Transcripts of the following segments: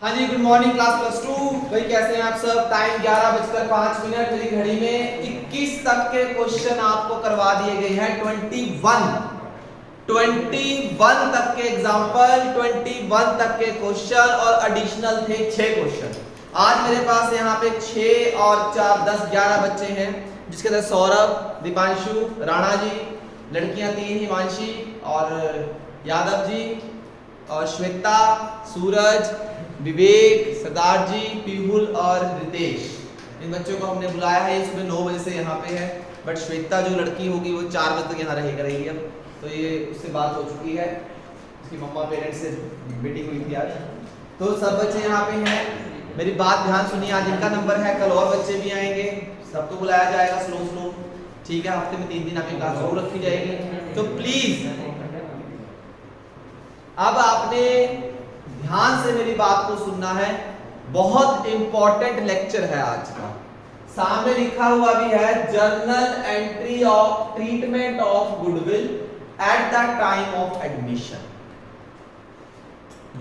हाँ जी, good morning class plus two. भाई कैसे हैं आप सब। टाइम 11:05 मेरी घड़ी में 21 तक के क्वेश्चन आपको करवा दिए गए हैं। 21 तक के एग्जाम्पल, 21 तक के क्वेश्चन और एडिशनल थे 6 क्वेश्चन। आज मेरे पास यहाँ पे 6 और 4 10 11 बच्चे हैं, जिसके अंदर सौरभ, दीपांशु, राणा जी, लड़कियां 3 हिमांशी और यादव जी, और श्वेता, सूरज, विवेक, सरदार जी, पीहुल और रितेश। इन बच्चों को हमने बुलाया है। ये सुबह 9 बजे से यहाँ पे है, बट श्वेता जो लड़की होगी वो 4 बजे तक यहाँ रही करेगी। अब तो ये उससे बात हो चुकी है, उसकी मम्मा पेरेंट्स से मीटिंग हुई थी आज। तो सब बच्चे यहाँ पे हैं। मेरी बात ध्यान सुनिए, आज इनका नंबर है, कल और बच्चे भी आएंगे, सबको बुलाया जाएगा स्लो स्लो, ठीक है। हफ्ते में 3 दिन आपकी क्लास जरूर रखी जाएगी। तो प्लीज अब आपने ध्यान से मेरी बात को सुनना है। बहुत इंपॉर्टेंट लेक्चर है आज का। सामने लिखा हुआ भी है, journal entry of treatment of goodwill at the time of admission.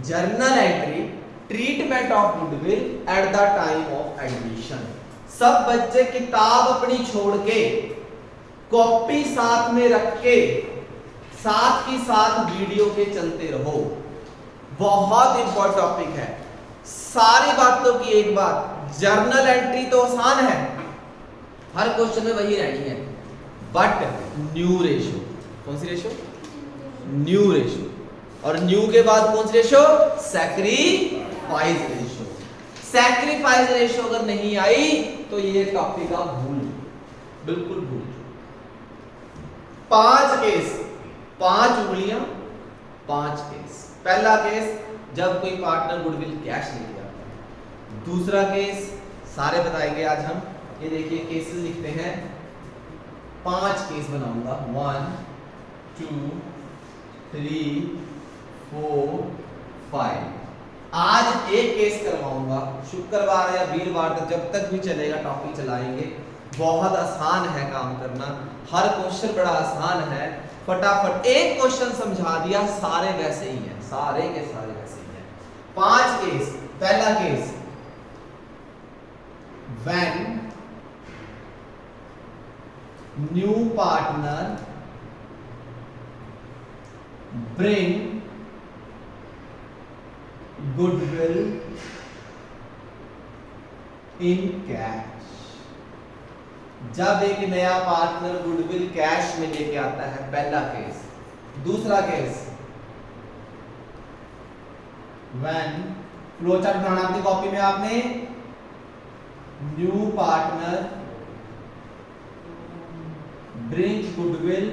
Journal entry treatment of goodwill at the time of admission. सब बच्चे किताब अपनी छोड़ के, कॉपी साथ में रख के, साथ ही साथ वीडियो के चलते रहो। बहुत इंपॉर्टेंट टॉपिक है। सारी बातों की एक बात, जर्नल एंट्री तो आसान है, हर क्वेश्चन में वही रहनी है, बट न्यू रेशो, कौन सी रेशो? New ratio. और न्यू के बाद कौन सी ratio? Sacrifice ratio. Sacrifice ratio अगर नहीं आई तो ये टॉपिक आप भूल, बिल्कुल भूल। 5 केस, 5 उंगलियां, 5 केस। पहला केस, जब कोई पार्टनर गुडविल कैश लेके आता है। दूसरा केस सारे बताएंगे आज हम। ये देखिए केसेस लिखते हैं, 5 केस बनाऊंगा। 1 2 3 4 5। आज एक केस करवाऊंगा, शुक्रवार या वीरवार तक, जब तक भी चलेगा टॉपिक चलाएंगे। बहुत आसान है काम करना, हर क्वेश्चन बड़ा आसान है। फटाफट एक क्वेश्चन समझा दिया, सारे वैसे ही हैं, सारे के सारे वैसे ही हैं। 5 केस। पहला case, when new partner bring goodwill in cash. जब एक नया पार्टनर गुडविल कैश में लेके आता है, पहला केस। दूसरा केस, व्हेन, फ्लो चार्ट बनाना अपनी कॉपी में आपने, new partner bring goodwill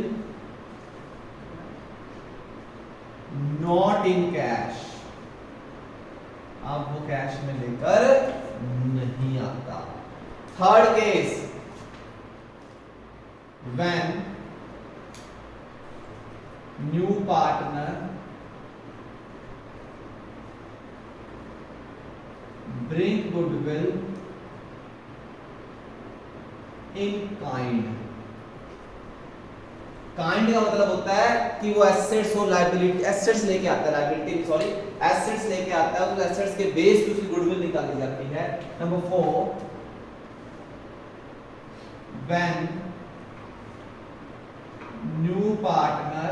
not in cash. अब वो कैश में लेकर नहीं आता। Third case, when new partner bring goodwill in kind। Kind का मतलब होता है कि वो एसेट्स हो, लायबिलिटी, एसेट्स लेके आता है, लायबिलिटी सॉरी एसेट्स लेके आता है, उस एसेट्स के बेस पे उसकी गुडविल निकाली जाती है। Number 4, when new partner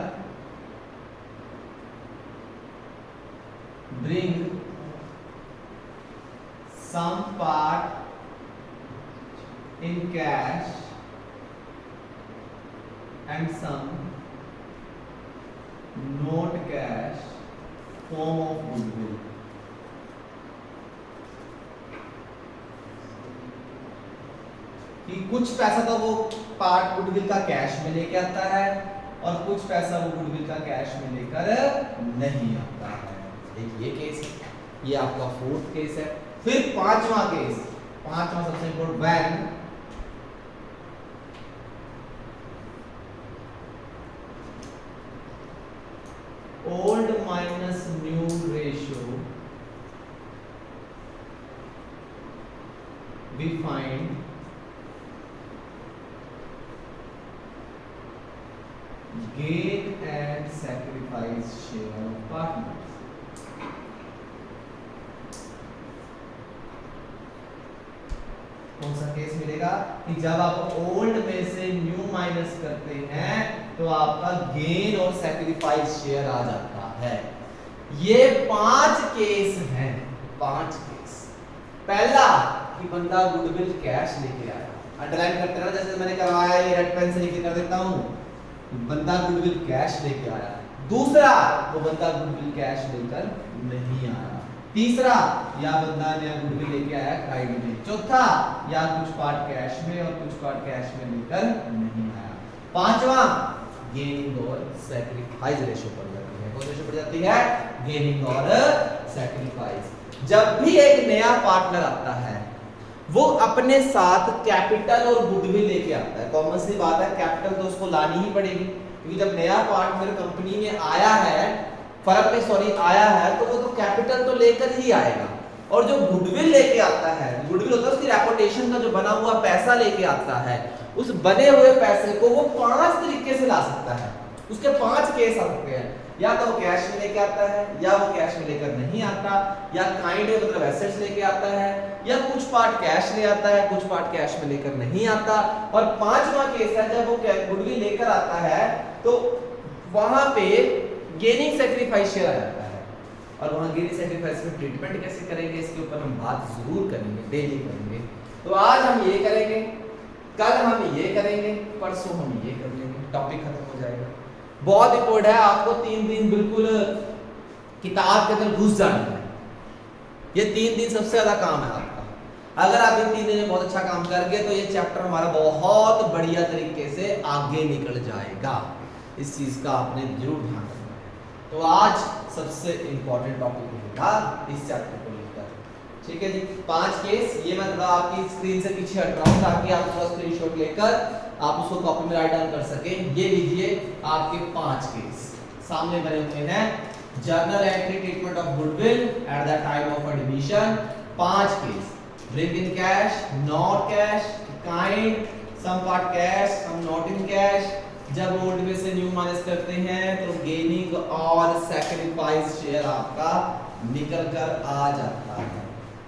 bring some part in cash and some not cash form of goodwill। कि कुछ पैसा तो वो पार्ट गुडविल का कैश में लेके आता है और कुछ पैसा वो गुडविल का कैश में लेकर नहीं आता है। एक ये केस है, ये आपका 4th केस है। फिर 5वां केस, 5वां सबसे important, when old minus new ratio we find gain and sacrifice share of partners। कौन सा केस मिलेगा कि जब आप ओल्ड में से न्यू माइनस करते हैं तो आपका गेन और सैक्रिफाइस शेयर आ जाता है। ये 5 केस हैं, 5 केस। पहला कि बंदा गुडविल कैश लेके आया, अंडरलाइन करते रहना जैसे मैंने करवाया, ये रेड पेन से लिख कर देता हूं, बंदा गुडविल कैश लेके आया। दूसरा, वो बंदा गुडविल कैश लेकर नहीं आया। तीसरा, या बंदा ने गुडविल लेके आया क्राइड में। चौथा, या कुछ पार्ट कैश में और कुछ पार्ट कैश में लेकर नहीं आया। पांचवा, गेनिंग और सैक्रिफाइस रेशियो बढ़ जाती है। कौन रेशियो बढ़ जाती है? गेनिंग और सैक्रिफाइस। जब भी एक नया पार्टनर आता है वो अपने साथ कैपिटल और गुडविल लेके आता है। कॉमन सी बात है, कैपिटल तो उसको लानी ही पड़ेगी, क्योंकि जब नया पार्टनर कंपनी में आया है, फर्म में सॉरी आया है, तो वो तो कैपिटल तो लेकर ही आएगा। और जो गुडविल लेके आता है, गुडविल होता है उसकी रेपुटेशन का जो बना हुआ पैसा लेके आता है, उस बने हुए पैसे को वो 5 तरीके से ला सकता है। उसके 5 केस आ सकते हैं, या तो वो कैश में लेके आता है, या वो कैश में लेकर नहीं आता, या काइंड में मतलब एसेट्स लेके आता है, या कुछ पार्ट कैश ले आता है, कुछ पार्ट कैश में लेकर नहीं आता। और 5वां केस है जब वो गुडविल लेकर आता है तो वहां पे गेनिंग सैक्रिफाइस शेयर आ जाता है। और वहां गेनिंग सैक्रिफाइस में ट्रीटमेंट कैसे करेंगे इसके ऊपर हम बात जरूर करेंगे, डेली करेंगे। तो आज हम ये करेंगे, कल हम ये करेंगे, परसों हम ये कर लेंगे, टॉपिक खत्म हो जाएगा। बहुत इंपॉर्टेंट है, आपको 3 दिन बिल्कुल किताब के अंदर घुस जाना है। ये 3 दिन सबसे ज्यादा काम है आपका। अगर आप इन 3 दिन में बहुत अच्छा काम कर गए तो ये चैप्टर हमारा बहुत बढ़िया तरीके से आगे निकल जाएगा। इस चीज का आपने जरूर ध्यान रखना है। तो आज सबसे इंपॉर्टेंट टॉपिक रहेगा इस चैप्टर को लेकर, ठीक है जी। 5 केस, ये मैं थोड़ा आपकी स्क्रीन से पीछे हट रहा हूं ताकि आप थोड़ा स्क्रीनशॉट लेकर आप उसको कॉपी में राइट डाउन कर सकें। ये लीजिए आपके 5 केस सामने बने हुए हैं। Journal entry treatment of goodwill at the time of admission, 5 case. Bring in cash, not cash, kind, some part cash, some not in cash. जब ओल्ड में से न्यू माइनस करते हैं तो गेनिंग और सैक्रिफाइस शेयर आपका निकल कर आ जाता है।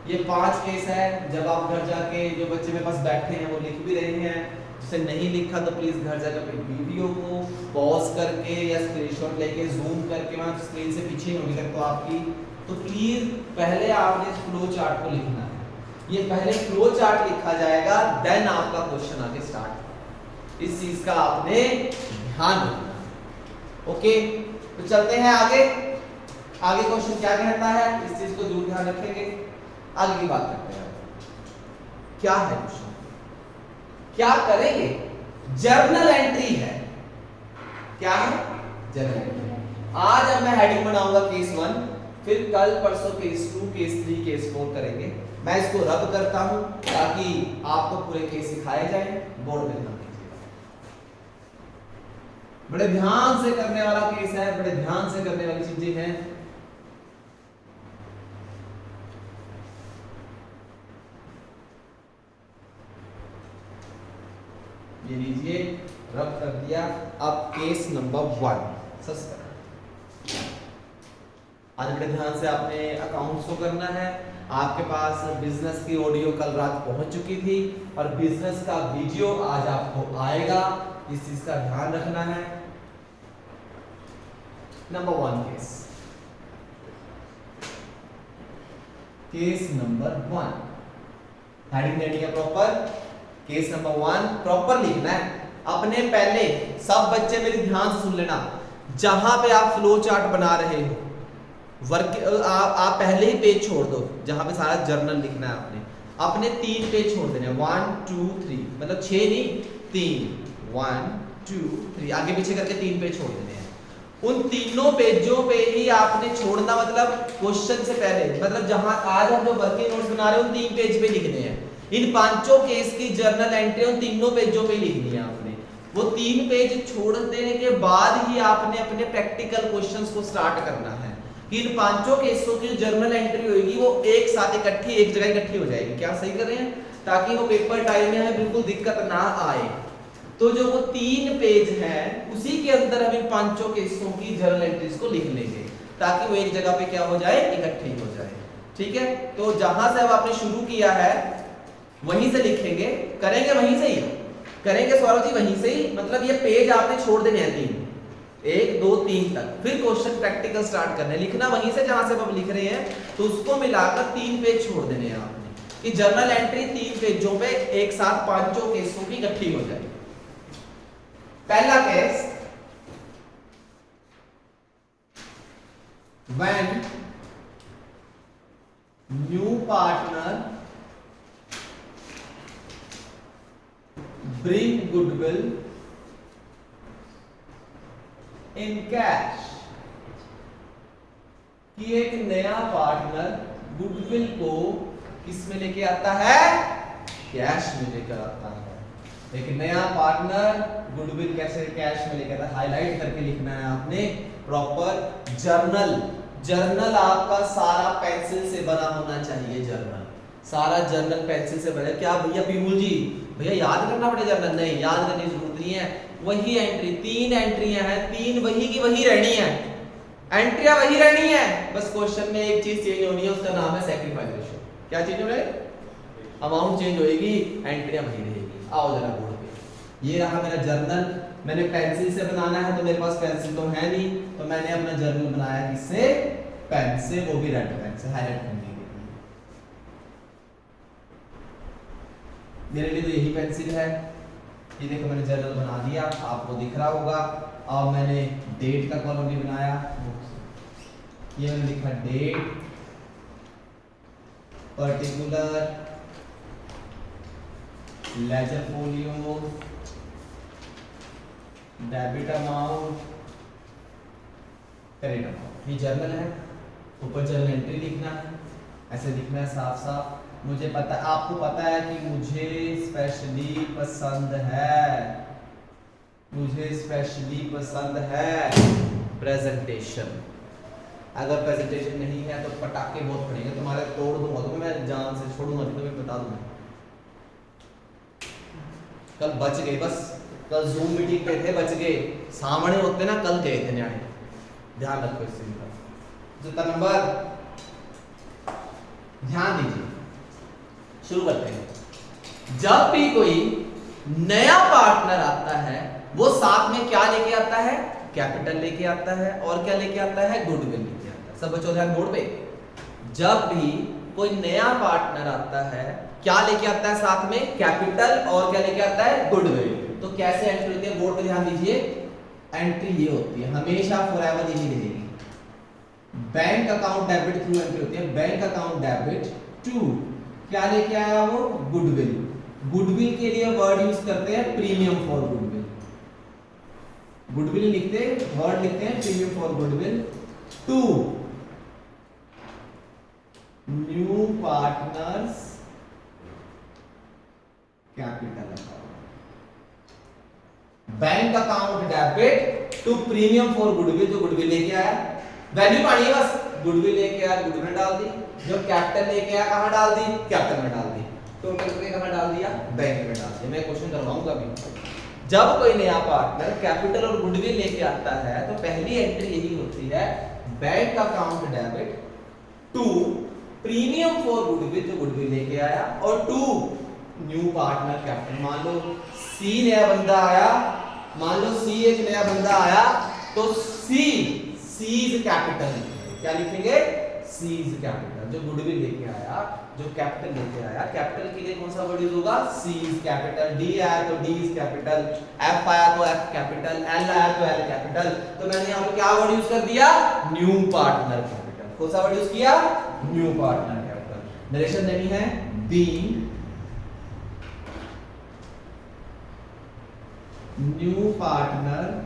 ये 5 केस है। जब आप घर जाके, जो बच्चे मेरे पास बैठे हैं वो लिख भी रहे हैं, जिसे नहीं लिखा तो प्लीज घर जाकर अपनी वीडियो को पॉज करके या स्क्रीनशॉट लेके जूम करके, मैं स्क्रीन से पीछे होगी करता हूं आपकी, तो प्लीज पहले आपने फ्लो चार्ट को लिखना है। ये पहले फ्लो चार्ट लिखा जाएगा, देन आपका क्वेश्चन आगे स्टार्ट। इस चीज का आपने ध्यान रखना है। ओके, तो चलते हैं आगे। आगे क्वेश्चन क्या कहता है, इस चीज को जरूर ध्यान रखेंगे। आगे की बात करते हैं। क्या है क्वेश्चन, क्या करेंगे? जर्नल एंट्री है। क्या है? Journal entry. आज अब मैं हेडिंग बनाऊंगा केस 1, फिर कल परसों केस 2, केस 3, केस 4 करेंगे। मैं इसको रब करता हूं ताकि आपको पूरे केस सिखाए जाए। बोर्ड में ध्यान दीजिएगा, बड़े ध्यान से करने वाला केस है, बड़े ध्यान से करने वाली चीजें हैं। ये लीजिए, रब कर दिया। अब केस नंबर 1 आज बड़े ध्यान से आपने अकाउंट्स को करना है। आपके पास बिजनेस की ऑडियो कल रात पहुंच चुकी थी और बिजनेस का वीडियो आज आपको आएगा, इस चीज का ध्यान रखना है। Number 1 case, case number 1 heading देनी है प्रॉपर। केस नंबर 1 प्रॉपर लिखना है। अपने पहले सब बच्चे मेरी ध्यान से सुन लेना, जहां पे आप फ्लो चार्ट बना रहे हो वर्क, आप पहले ही पेज छोड़ दो जहां पे सारा जर्नल लिखना है। अपने 3 पेज छोड़ देने, 1 2 3, मतलब 6 नहीं 3, 1 2 3, आगे पीछे करके 3 पेज छोड़ देने हैं। उन तीनों पेजों पे ही आपने छोड़ना, मतलब क्वेश्चन से पहले, मतलब जहां आज हम जो वर्किंग नोट्स बना रहे हैं उन 3 पेज पे लिखने हैं। इन 5 केस की जर्नल एंट्री उन तीनों पेजों पे लिखनी है आपने। वो 3 पेज छोड़ देने के बाद ही आपने अपने प्रैक्टिकल क्वेश्चंस को स्टार्ट करना है। कि इन 5 केसों की जर्नल एंट्री होगी वो एक साथ इकट्ठी एक जगह इकट्ठी हो जाएगी। क्या सही कर रहे हैं? ताकि वो पेपर टाइम में हमें बिल्कुल दिक्कत ना आए। तो जो वो 3 पेज हैं उसी के अंदर हम इन 5 केसों की जर्नल एंट्रीज को लिख लेंगे ताकि वो एक जगह पे क्या हो जाए, इकट्ठी हो जाए। ठीक है, तो जहां से अब आपने शुरू किया है वहीं से लिखेंगे, करेंगे वहीं से ही, करेंगे सौरभ जी वहीं से ही, मतलब ये पेज आपने छोड़ देने हैं 3, 1 2 3 तक, फिर क्वेश्चन प्रैक्टिकल स्टार्ट करने, लिखना वहीं से जहां से हम लिख रहे हैं, तो उसको मिलाकर 3 पेज छोड़ देने हैं आपने, कि जर्नल एंट्री 3 पेजों पे एक साथ 5 केसों की इकट्ठी हो जाए। पहला case, when new partner bring goodwill in cash, कि एक नया पार्टनर गुडविल को किस में लेके आता है, कैश में लेकर आता है। एक नया पार्टनर गुडविल कैसे कैश में लेकर आता है, हाईलाइट करके लिखना है आपने प्रॉपर। जर्नल, जर्नल आपका सारा पेंसिल से बना होना चाहिए, जर्नल सारा जर्नल पेंसिल से बना। क्या भैया पीयूल जी, भैया याद करना पड़े जर्नल? नहीं, याद करने की जरूरत नहीं है, वही एंट्री, 3 एंट्रियां हैं, 3 वही की वही रहनी है, एंट्रियां वही रहनी है, बस क्वेश्चन में एक चीज चेंज होनी है, उसका नाम है सैक्रिफाइस रेशियो। क्या चेंज हो रहा है? अमाउंट चेंज होएगी, एंट्रियां वही रहेगी। आओ जरा बोर्ड पे, ये रहा मेरा जर्नल, मैंने पेंसिल से बनाना है, तो मेरे पास पेंसिल तो है नहीं, तो मैंने अपना जर्नल बनाया किससे, पेन से, वो भी रेड पेन से, हाईलाइट करने के लिए। मेरे लिए तो यही पेंसिल है, ये देखो मैंने जर्नल बना दिया, आपको दिख रहा होगा। अब मैंने डेट का कॉलम भी बनाया, ये मैंने लिखा date, particular, ledger folio, debit amount, credit amount. ये जर्नल है, ऊपर जर्नल एंट्री लिखना है, ऐसे लिखना है साफ साफ। मुझे पता, आपको पता है कि मुझे स्पेशली पसंद है, मुझे स्पेशली पसंद है प्रेजेंटेशन। अगर प्रेजेंटेशन नहीं है तो पटाखे बहुत पड़ेंगे तुम्हारे, तोड़ दूंगा तुम्हें मैं, जान से छोड़ूंगा नहीं, तुम्हें बता दूंगा। कल बच गए, बस कल जूम मीटिंग पे थे, बच गए, सामने होते ना कल गए थे न्याणे, ध्यान रखो इस चीज का। चौथा नंबर, ध्यान दीजिए, शुरू करते हैं। जब भी कोई नया पार्टनर आता है, वो साथ में क्या लेके आता है, कैपिटल लेके आता है, और क्या लेके आता है, गुडविल लेके आता है। सब बच्चों ध्यान बोर्ड पे, जब भी कोई नया पार्टनर आता है, क्या लेके आता है साथ में, कैपिटल, और क्या लेके आता है, गुडविल। तो कैसे एंट्री होती है, बोर्ड पे ध्यान दीजिए, एंट्री ये होती है, हमेशा फॉरएवर यही रहेगी। Bank account debit through entry होती है, बैंक अकाउंट डेबिट टू, क्या लेके आया वो, गुडविल। गुडविल के लिए वर्ड यूज करते हैं प्रीमियम फॉर गुडविल, गुडविल लिखते वर्ड लिखते हैं premium for goodwill. To new partners capital account, bank account debit to premium for goodwill, जो गुडविल लेके आया, वैल्यू पानी है बस, गुडविल लेके आया गुडविल में डाल दी, जो कैपिटल लेके आया कहां डाल दी, कैपिटल में डाल दी, टोटल करके कहां डाल दिया, बैंक में डाल दिया। मैं क्वेश्चन करवाऊंगा अभी। जब कोई नया पार्टनर कैपिटल और गुडविल लेके आता है, तो पहली एंट्री यही होती है, bank account debit to premium for goodwill, जो गुडविल लेके आया, और टू न्यू पार्टनर कैपिटल। मान लो सी नया बंदा आया, मान लो सी एक नया बंदा आया, तो सी सीज कैपिटल, क्या लिखेंगे, सीज कैपिटल, जो गुडविल लेके आया, जो कैपिटल लेके आया, कैपिटल के लिए कौन सा वर्ड यूज होगा, सीज कैपिटल। डी आया तो डी इज कैपिटल, एफ आया तो एफ कैपिटल, एल आया तो एल कैपिटल। तो मैंने यहाँ पे क्या वर्ड यूज कर दिया, न्यू पार्टनर कैपिटल। कौन सा वर्ड यूज किया, न्यू पार्टनर कैपिटल। नरेशन देनी है, being new partner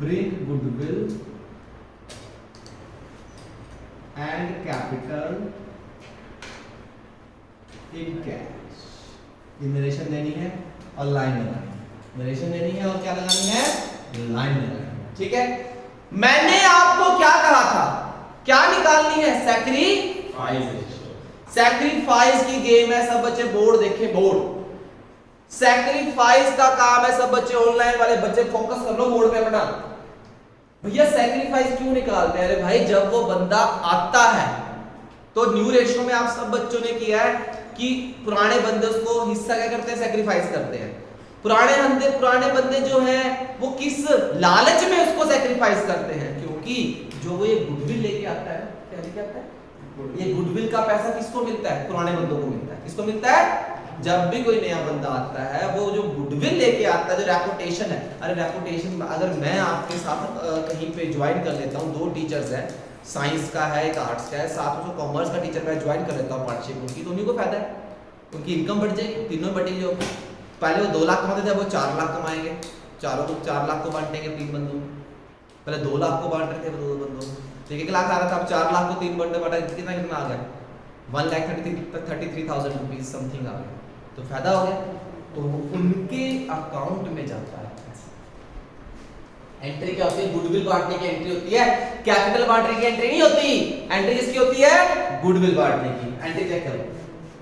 bring goodwill and capital in cash। ये नरेशन देनी है और लाइन लगानी है, नरेशन देनी है और क्या लगानी है, लाइन लगानी है, ठीक है। मैंने आपको क्या कहा था, क्या निकालनी है, सैक्रिफाइस। सैक्रिफाइस की गेम है, सब बच्चे बोर्ड देखे, बोर्ड सैक्रिफाइस का काम है। सब बच्चे ऑनलाइन वाले बच्चे फोकस कर लो बोर्ड पे अपना। भैया सैक्रिफाइस क्यों निकालते हैं, अरे भाई जब वो बंदा आता है, तो न्यू रेशियो में आप सब बच्चों ने किया है कि पुराने बंदे उसको हिस्सा क्या करते हैं, सेक्रीफाइस करते हैं। पुराने बंदे जो हैं वो किस लालच में उसको सेक्रीफाइस करते हैं, क्योंकि जो वो ये गुडविल लेके आता है, क्या लेके आता है, ये गुडविल का पैसा किसको मिलता है, पुराने बंदों को मिलता है। किसको मिलता है, जब भी कोई नया बंदा आता है वो जो गुडविल लेके आता है, जो रेपुटेशन है। अरे रेपुटेशन, अगर मैं आपके साथ कहीं पे ज्वाइन कर लेता हूँ, 2 टीचर्स हैं, साइंस का है एक आर्ट्स का है, साथ में कॉमर्स का टीचर मैं ज्वाइन कर लेता हूँ पार्टनरशिप उनकी, तो उन्हीं को फायदा है, उनकी इनकम बढ़ जाएगी, तीनों बढ़ेगी। जो पहले वो 2 लाख कमाते थे वो 4 लाख कमाएंगे, चारों को 4 लाख को बांटेंगे 3 बंदों में। पहले 2 लाख को बांट रहे थे 2 बंदों में, 1 लाख आ रहा था, अब 4 लाख को 3 बंदे बांटा, कितना कितना आ गया, 1,33,000 रुपीज समथिंग आ गया, तो फायदा हो गया। तो उनके अकाउंट में जाता है। एंट्री क्या होती है, गुडविल बांटने की एंट्री होती है, कैपिटल बांटने की एंट्री नहीं होती। एंट्री किसकी होती है, गुडविल बांटने की। एंट्री चेक करो,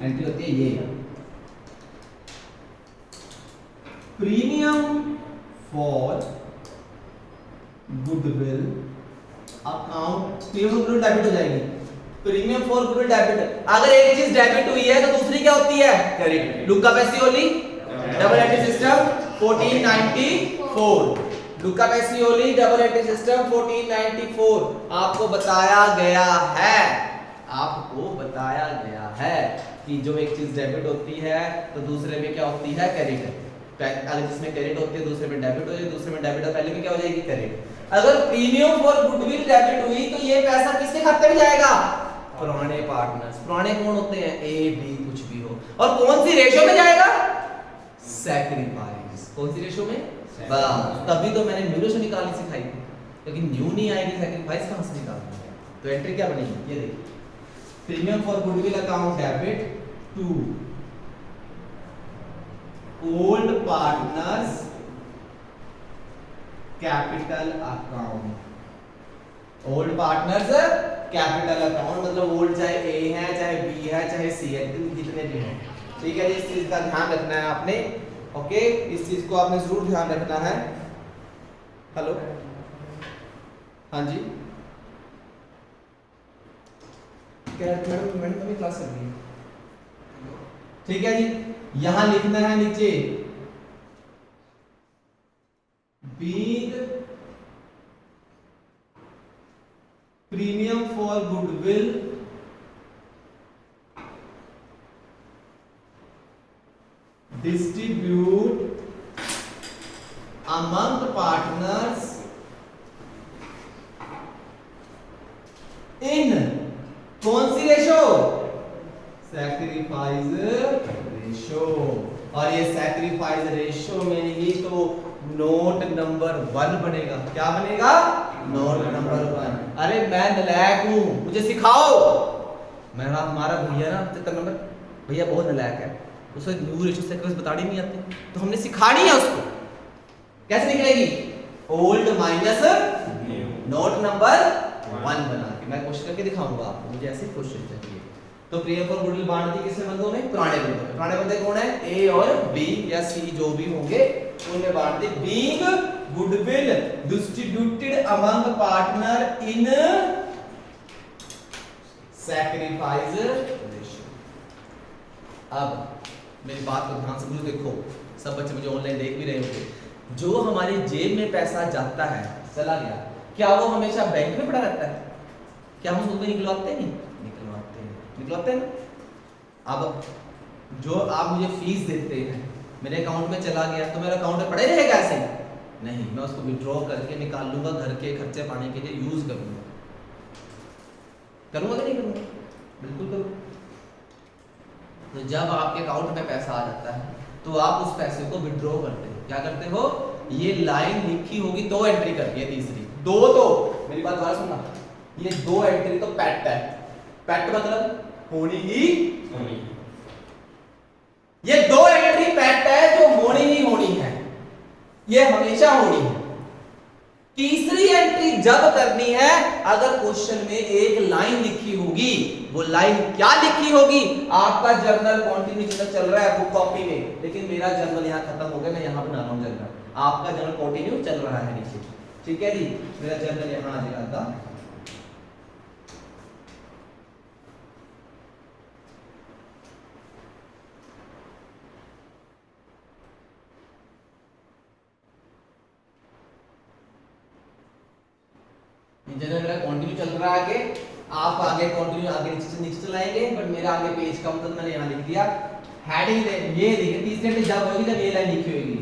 एंट्री होती है ये, premium for goodwill account, premium debit हो जाएगी, प्रीमियम फॉर गुडविल डेबिट। अगर एक चीज डेबिट हुई है तो दूसरी क्या होती है, credit. Luca Pacioli double entry system 1494, Luca Pacioli double entry system 1494 आपको बताया गया है, आपको बताया गया है कि जो एक चीज डेबिट होती है तो दूसरे में क्या होती है, क्रेडिट। अगर जिसमें क्रेडिट होती है दूसरे में डेबिट हो जाएगी, दूसरे में डेबिट है पहले में क्या हो जाएगी, क्रेडिट। अगर प्रीमियम फॉर गुडविल डेबिट हुई तो ये पैसा किसके खाते में जाएगा, पुराने पार्टनर्स। पुराने कौन होते हैं, ए बी कुछ भी हो, और कौन सी रेशियो में जाएगा, सैक्रिफाइस। कौन सी रेशियो में, बस तभी तो मैंने न्यू रेशियो निकालनी सिखाई थी, लेकिन न्यू नहीं आएगी, सैक्रिफाइस कहां से निकालना है। तो एंट्री क्या बनेगी, ये देखिए, premium for goodwill account debit to old partners capital account. Old partners capital account मतलब ओल्ड चाहे ए है, चाहे बी है, चाहे सी है, जितने भी हैं, ठीक है। इस चीज का ध्यान रखना है आपने, ओके, इस चीज को आपने जरूर ध्यान रखना है। हेलो, हाँ जी, क्या मैडम अभी क्लास चल रही है, ठीक है जी। यहां लिखना है नीचे, being premium for goodwill distribute among partners in कौन सी रेशो, सैक्रिफाइस रेशो। और ये सैक्रिफाइस रेशो में ही तो नोट नंबर 1 बनेगा। क्या बनेगा, नोट नंबर 1। अरे मैं नलायक हूं, मुझे सिखाओ। मेरा हमारा भैया ना 75 नंबर भैया बहुत नलायक है, उसे न्यू रेशो सैक्रिफाइस बतानी नहीं आती, तो हमने सिखानी है उसको। कैसे निकलेगी, ओल्ड माइनस नोट नंबर 1 बना के मैं कोशिश करके दिखाऊंगा आपको, मुझे ऐसे क्वेश्चन चाहिए। तो प्रीमियम फॉर गुडविल बांट दी किसमें बंदों में, पुराने बंदों में। पुराने बंदे कौन है, ए और बी या सी जो भी होंगे उनमें बांट दी। Being goodwill distributed among partner in sacrifice ratio. अब मेरी बात को ध्यान से बुझो, देखो सब बच्चे मुझे ऑनलाइन देख भी रहे होंगे, जो हमारी जेब में पैसा जाता है, चला गया, क्या वो हमेशा बैंक में पड़ा रहता है, क्या हम उसको निकलवाते नहीं, निकलवाते हैं। अब जो आप मुझे फीस देते हैं मेरे अकाउंट में चला गया तो मेरे अकाउंट में पड़े रहेगा ऐसे नहीं, मैं उसको विड्रॉ करके निकाल लूंगा, घर के खर्चे पाने के लिए यूज करूंगा। करूंगा कि नहीं करूंगा, बिल्कुल करूंगा। तो जब आपके अकाउंट में पैसा आ जाता है तो आप उस पैसे को विड्रॉ करते हो। क्या करते हो, ये लाइन लिखी होगी, 2 एंट्री करनी है, तीसरी 2 तो मेरी बात दोबारा सुनना, ये 2 एंट्री तो पैट है। पैट मतलब होनी ही होनी, ये 2 एंट्री पैट है जो होनी ही होनी है, ये हमेशा होनी है। तीसरी एंट्री जब करनी है अगर क्वेश्चन में एक लाइन लिखी होगी, वो लाइन क्या लिखी होगी, आपका जर्नल कंटिन्यू चल रहा है बुक कॉपी में, लेकिन मेरा जर्नल यहाँ खत्म हो गया, मैं यहाँ बना रहा हूँ जर्नल, आपका जर्नल कंटिन्यू चल रहा है नीचे, ठीक है जी। मेरा जर्नल यहाँ आ जाएगा, जनरल मेरा कंटिन्यू चल रहा है आगे, आप आगे कंटिन्यू आगे नीचे चलाएंगे, बट मेरा आगे पेज का मतलब मैंने यहाँ लिख दिया हेडिंग। ये देखिए तीसरी एंट्री जब होगी जब ये लाइन लिखी होगी।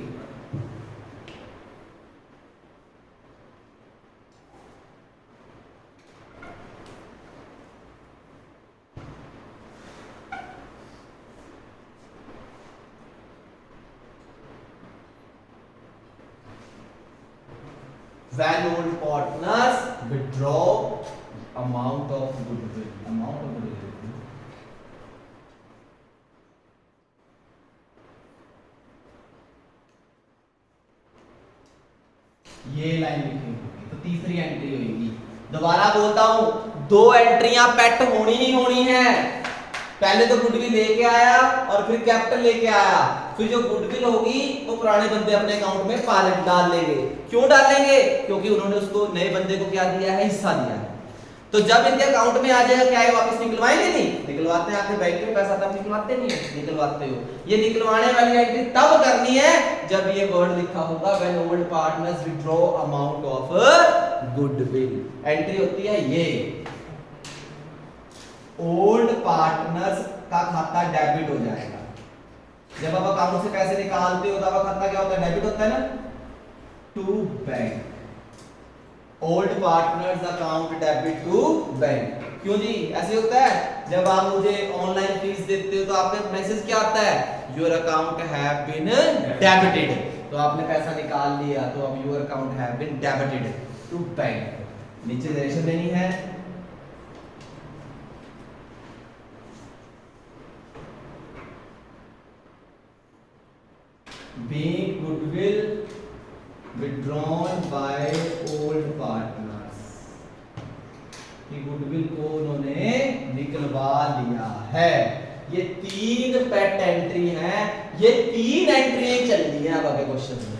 When old partners withdraw amount of goodwill, amount of goodwill, ये लाइन लिखी होगी तो तीसरी एंट्री होगी। दोबारा बोलता हूं, दो एंट्रियां पेट होनी ही होनी है। पहले तो गुडविल लेके आया और फिर कैपिटल लेके आया, फिर जो गुडविल होगी वो पुराने बंदे अपने अकाउंट में डाल लेंगे। क्यों डालेंगे? क्योंकि उन्होंने उसको नए बंदे को क्या दिया है, हिस्सा दिया है। तो जब इनके अकाउंट में आ जाएगा क्या है, वापस निकलवाएंगे नहीं? निकलवाते हैं, आपके बैंक में पैसा तब निकलवाते नहीं है, निकलवाते हो। ये निकलवाने वाली एंट्री तब करनी है जब ये वर्ड लिखा होगा when old partners withdraw amount of goodwill. Entry होती है ये, ओल्ड पार्टनर्स का खाता डेबिट हो जाएगा। जब आप अकाउंट से पैसे निकालते हो तब आपका खाता क्या होता है, डेबिट होता है ना, to bank. Old partners account debit to bank. क्यों जी ऐसे होता है? जब आप मुझे ऑनलाइन फीस देते हो तो आपका मैसेज क्या आता है, your account have been debited. तो आपने पैसा निकाल लिया तो अब your account have been debited to bank. नीचे डायरेक्शन देनी है, being goodwill withdrawn by old partners, कि गुडविल को उन्होंने निकलवा लिया है। ये तीन पेट एंट्री हैं, ये तीन एंट्री चल रही है। अब आगे क्वेश्चन में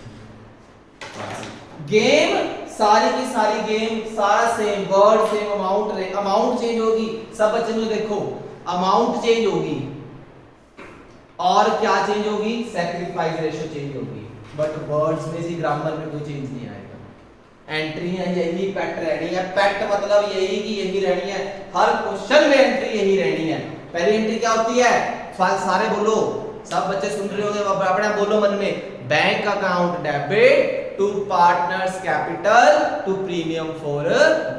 गेम, सारी की सारी गेम, सारा same word same, amount change होगी। सब बच्चे मुझे देखो, अमाउंट चेंज होगी और क्या चेंज होगी, सैक्रिफाइस रेशियो चेंज होगी, बट वर्ड्स में जी ग्रामर में कोई चेंज नहीं आएगा। एंट्री है यही पेट रहनी है। पेट मतलब यही कि यही रहनी है, हर क्वेश्चन में एंट्री यही रहनी है। पहली एंट्री क्या होती है, सारे बोलो, सब बच्चे सुन रहे होंगे, अपने बोलो मन में, bank account debit to partners capital to premium for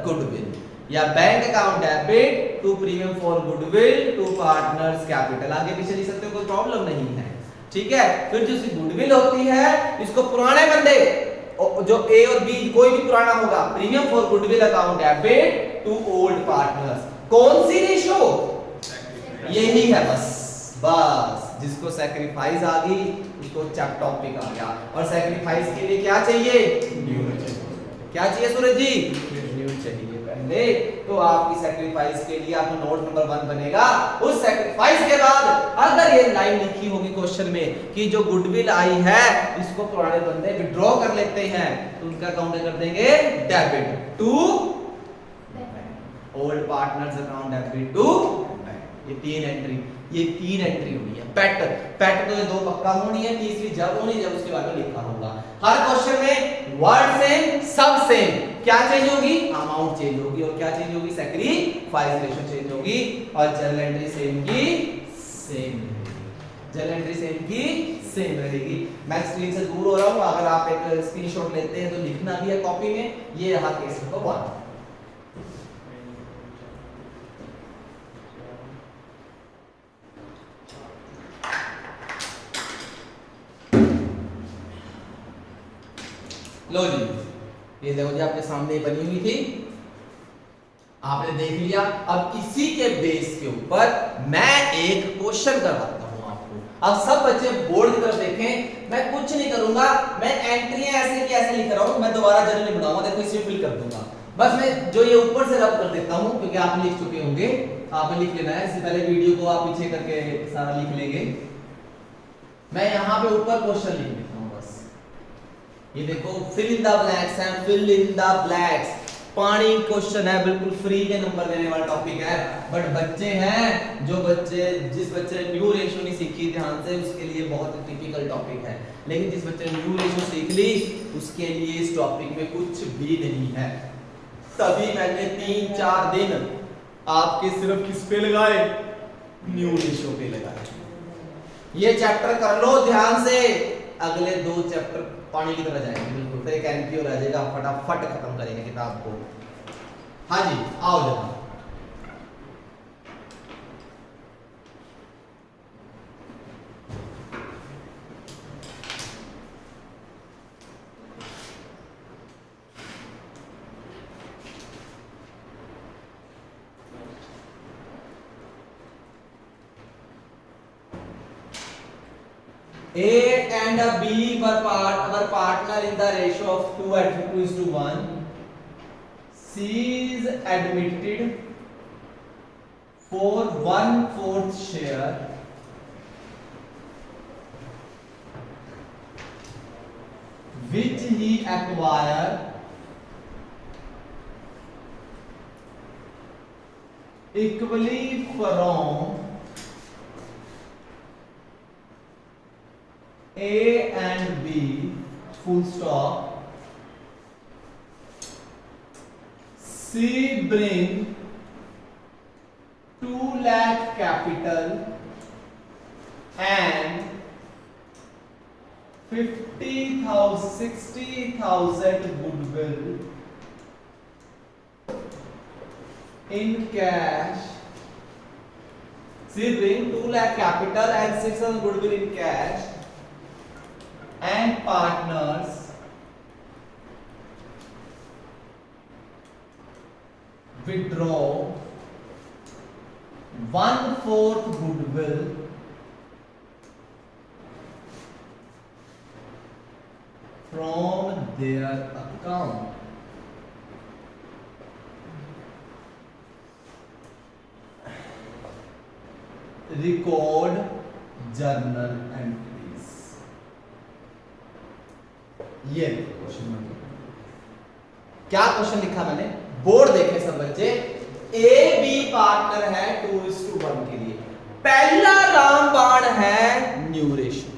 goodwill, या bank account debit to premium for goodwill to partners capital. आगे पीछे लिख सकते हो, कोई प्रॉब्लम नहीं है, ठीक है। फिर जो गुडविल होती है इसको पुराने बंदे, जो ए और बी कोई भी पुराना होगा, premium for goodwill account debit to old partners. कौन सी रेशो, यही है बस जिसको सैक्रिफाइस आ गई उसको चैप टॉपिक आ गया। और सैक्रिफाइस के लिए क्या चाहिए, क्या चाहिए सूरज जी, न्यूज चाहिए पहले। तो आपकी सैक्रिफाइस के लिए आपका नोट नंबर 1 बनेगा। उस सैक्रिफाइस के बाद अगर ये लाइन लिखी होगी क्वेश्चन में कि जो गुडविल आई है इसको पुराने बंदे विड्रॉ कर लेते हैं, तो उनका अकाउंट कर देंगे debit to old partners account debit to. ये तीन एंट्री होनी है। पेट तो ये दो पक्का होनी है, तीसरी जब होनी जब उसके बाद में लिखा होगा। हर क्वेश्चन में वर्ड सेम सब सेम, क्या चेंज होगी, अमाउंट चेंज होगी, और क्या चेंज होगी, सैक्रिफाइस रेशियो चेंज होगी, और जर्नल एंट्री सेम की सेम रहेगी। जर्नल एंट्री सेम की सेम रहेगी। मैं स्क्रीन से दूर हो रहा हूं, अगर आप एक स्क्रीनशॉट लेते हैं तो लिखना भी है कॉपी में। ये रहा केस नंबर 1। लो जी, ये देखो जी आपके सामने बनी हुई थी, आपने देख लिया। अब इसी के बेस के ऊपर मैं एक क्वेश्चन करवाता हूं आपको। अब सब बच्चे बोर्ड की तरफ देखें, मैं कुछ नहीं करूंगा, मैं एंट्रियां ऐसे की ऐसे लिख रहा हूं, मैं दोबारा जर्नल नहीं बनाऊंगा, देखो इसे फिल कर दूंगा। बस मैं जो ये ऊपर से रब कर देता हूं, क्योंकि आप लिख चुके होंगे, आपने लिख लेना है। इससे पहले वीडियो को आप पीछे करके सारा लिख लेंगे। मैं यहां पे ऊपर क्वेश्चन लिख देता हूं बस। ये देखो फिल इन द ब्लैंक्स है, फिल इन द ब्लैंक्स। पानी क्वेश्चन है, बिल्कुल फ्री के नंबर देने वाला टॉपिक है। बट बच्चे हैं जिस बच्चे ने न्यू रेशियो नहीं सीखी ध्यान से, उसके लिए बहुत टिपिकल टॉपिक है। लेकिन जिस बच्चे ने न्यू रेशियो सीख ली उसके लिए इस टॉपिक में कुछ भी नहीं है। तभी मैंने 3-4 दिन आपके सिर्फ किस पे लगाए, न्यू रेशियो पे लगाए। ये चैप्टर कर लो ध्यान से, अगले 2 चैप्टर पानी की तरह जाएंगे बिल्कुल, फिर एक एनपीओ रह जाएगा, फटाफट खत्म करेंगे किताब को। हाँ जी आओ जरा। A and a B were partner in the ratio of 2:1. C is admitted for 1/4 share, which he acquired equally from A and B, full stop. C bring 2 lakh capital and 60,000 goodwill in cash. C bring 2 lakh capital and 6,000 goodwill in cash, and partners withdraw 1/4 goodwill from their account. Record journal entries. ये question क्या question लिखा मैंने, board देखे सब बच्चे। A B partner है 2:1 के लिए, पहला रामबाण है न्यू रेशियो।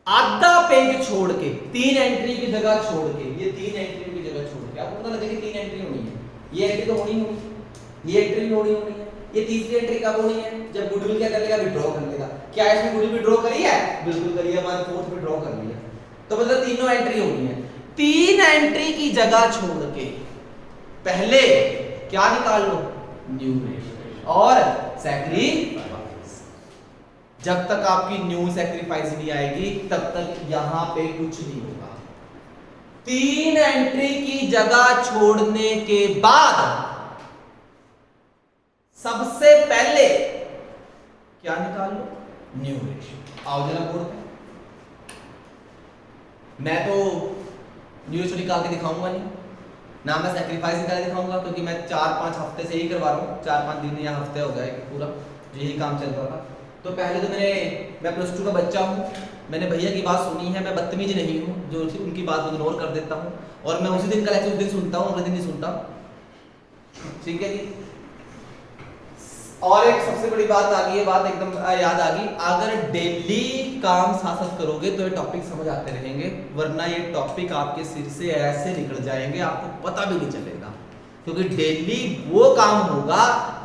आधा पेज छोड़ के, 3 एंट्री की जगह छोड़ के, ये 3 एंट्री की जगह छोड़ के आपको पता लगेगा 3 एंट्री होनी है, ये एंट्री तो होनी होनी, ये एंट्री भी होनी होनी है। ये तीसरी एंट्री कब होनी है, जब गुडविल क्या कर लेगा, विड्रॉ कर लेगा। क्या इसमें गुडविल विड्रॉ करी है, बिल्कुल करी है, 1/4 विड्रॉ कर लिया, तो मतलब तीनों एंट्री होनी है। 3 एंट्री की जगह छोड़ के पहले क्या निकाल लो, न्यू रेशियो और सैक्रिफाइस। जब तक आपकी न्यू सैक्रिफाइस नहीं आएगी तब तक यहां पे कुछ नहीं होगा। 3 एंट्री की जगह छोड़ने के बाद सबसे पहले क्या निकाल लो, न्यू रेशियो। आओ जरा बोर्ड पे, मैं तो न्यू रेशियो निकाल के दिखाऊंगा नहीं ना, मैं सैक्रिफाइस निकाल के दिखाऊंगा, क्योंकि मैं 4-5 हफ्ते से ही करवा रहा हूँ, 4-5 दिन या हफ्ते हो गए पूरा यही काम चल रहा था। तो पहले तो मैं +2 का बच्चा हूँ, मैंने भैया की बात सुनी है, मैं बदतमीज नहीं हूँ जो उनकी बात इग्नोर कर देता हूँ, और मैं उसी दिन का लेक्चर उस दिन सुनता हूँ, अगले दिन नहीं सुनता, ठीक है जी। और एक सबसे बड़ी बात आ गई, ये बात एकदम याद आ गई, अगर डेली काम साथ साथ करोगे तो ये टॉपिक समझ आते रहेंगे, वरना ये टॉपिक आपके सिर से ऐसे निकल जाएंगे आपको पता भी नहीं चलेगा, क्योंकि डेली वो काम होगा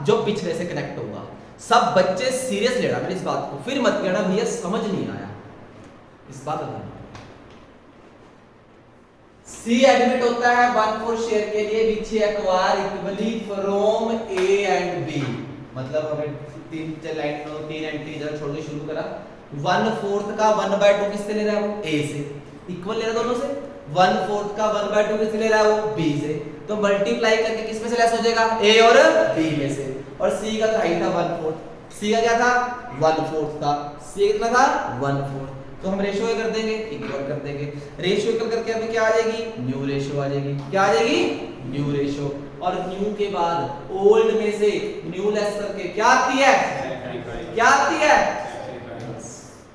जो पिछले से कनेक्ट होगा। सब बच्चे सीरियस ले रहा मेरी इस बात को, फिर मत कहना भैया समझ नहीं आया, इस बात को। सी एडमिट होता है 1/4 शेयर के लिए, which he acquire equally from A and B, मतलब हमें 3 एंट्री जरा छोड़ के शुरू करा। 1/4 का 1/2 किससे ले रहा है, वो ए से, इक्वल ले रहा है दोनों से। 1/4 का 1/2 किससे ले रहा है, वो बी से, तो मल्टीप्लाई करके किस में से लेस हो जाएगा, ए और बी में से। और सी का तो हाई था 1/4, सी का क्या था 1/4 था, सी कितना था 1/4, तो हम रेशियो कर देंगे, इक्वल कर देंगे। रेशियो इक्वल करके हमें क्या आ जाएगी, न्यू रेशियो आ जाएगी। क्या आ जाएगी, न्यू रेशियो। और न्यू के बाद ओल्ड में से न्यू लेस करके क्या आती है, क्या आती है,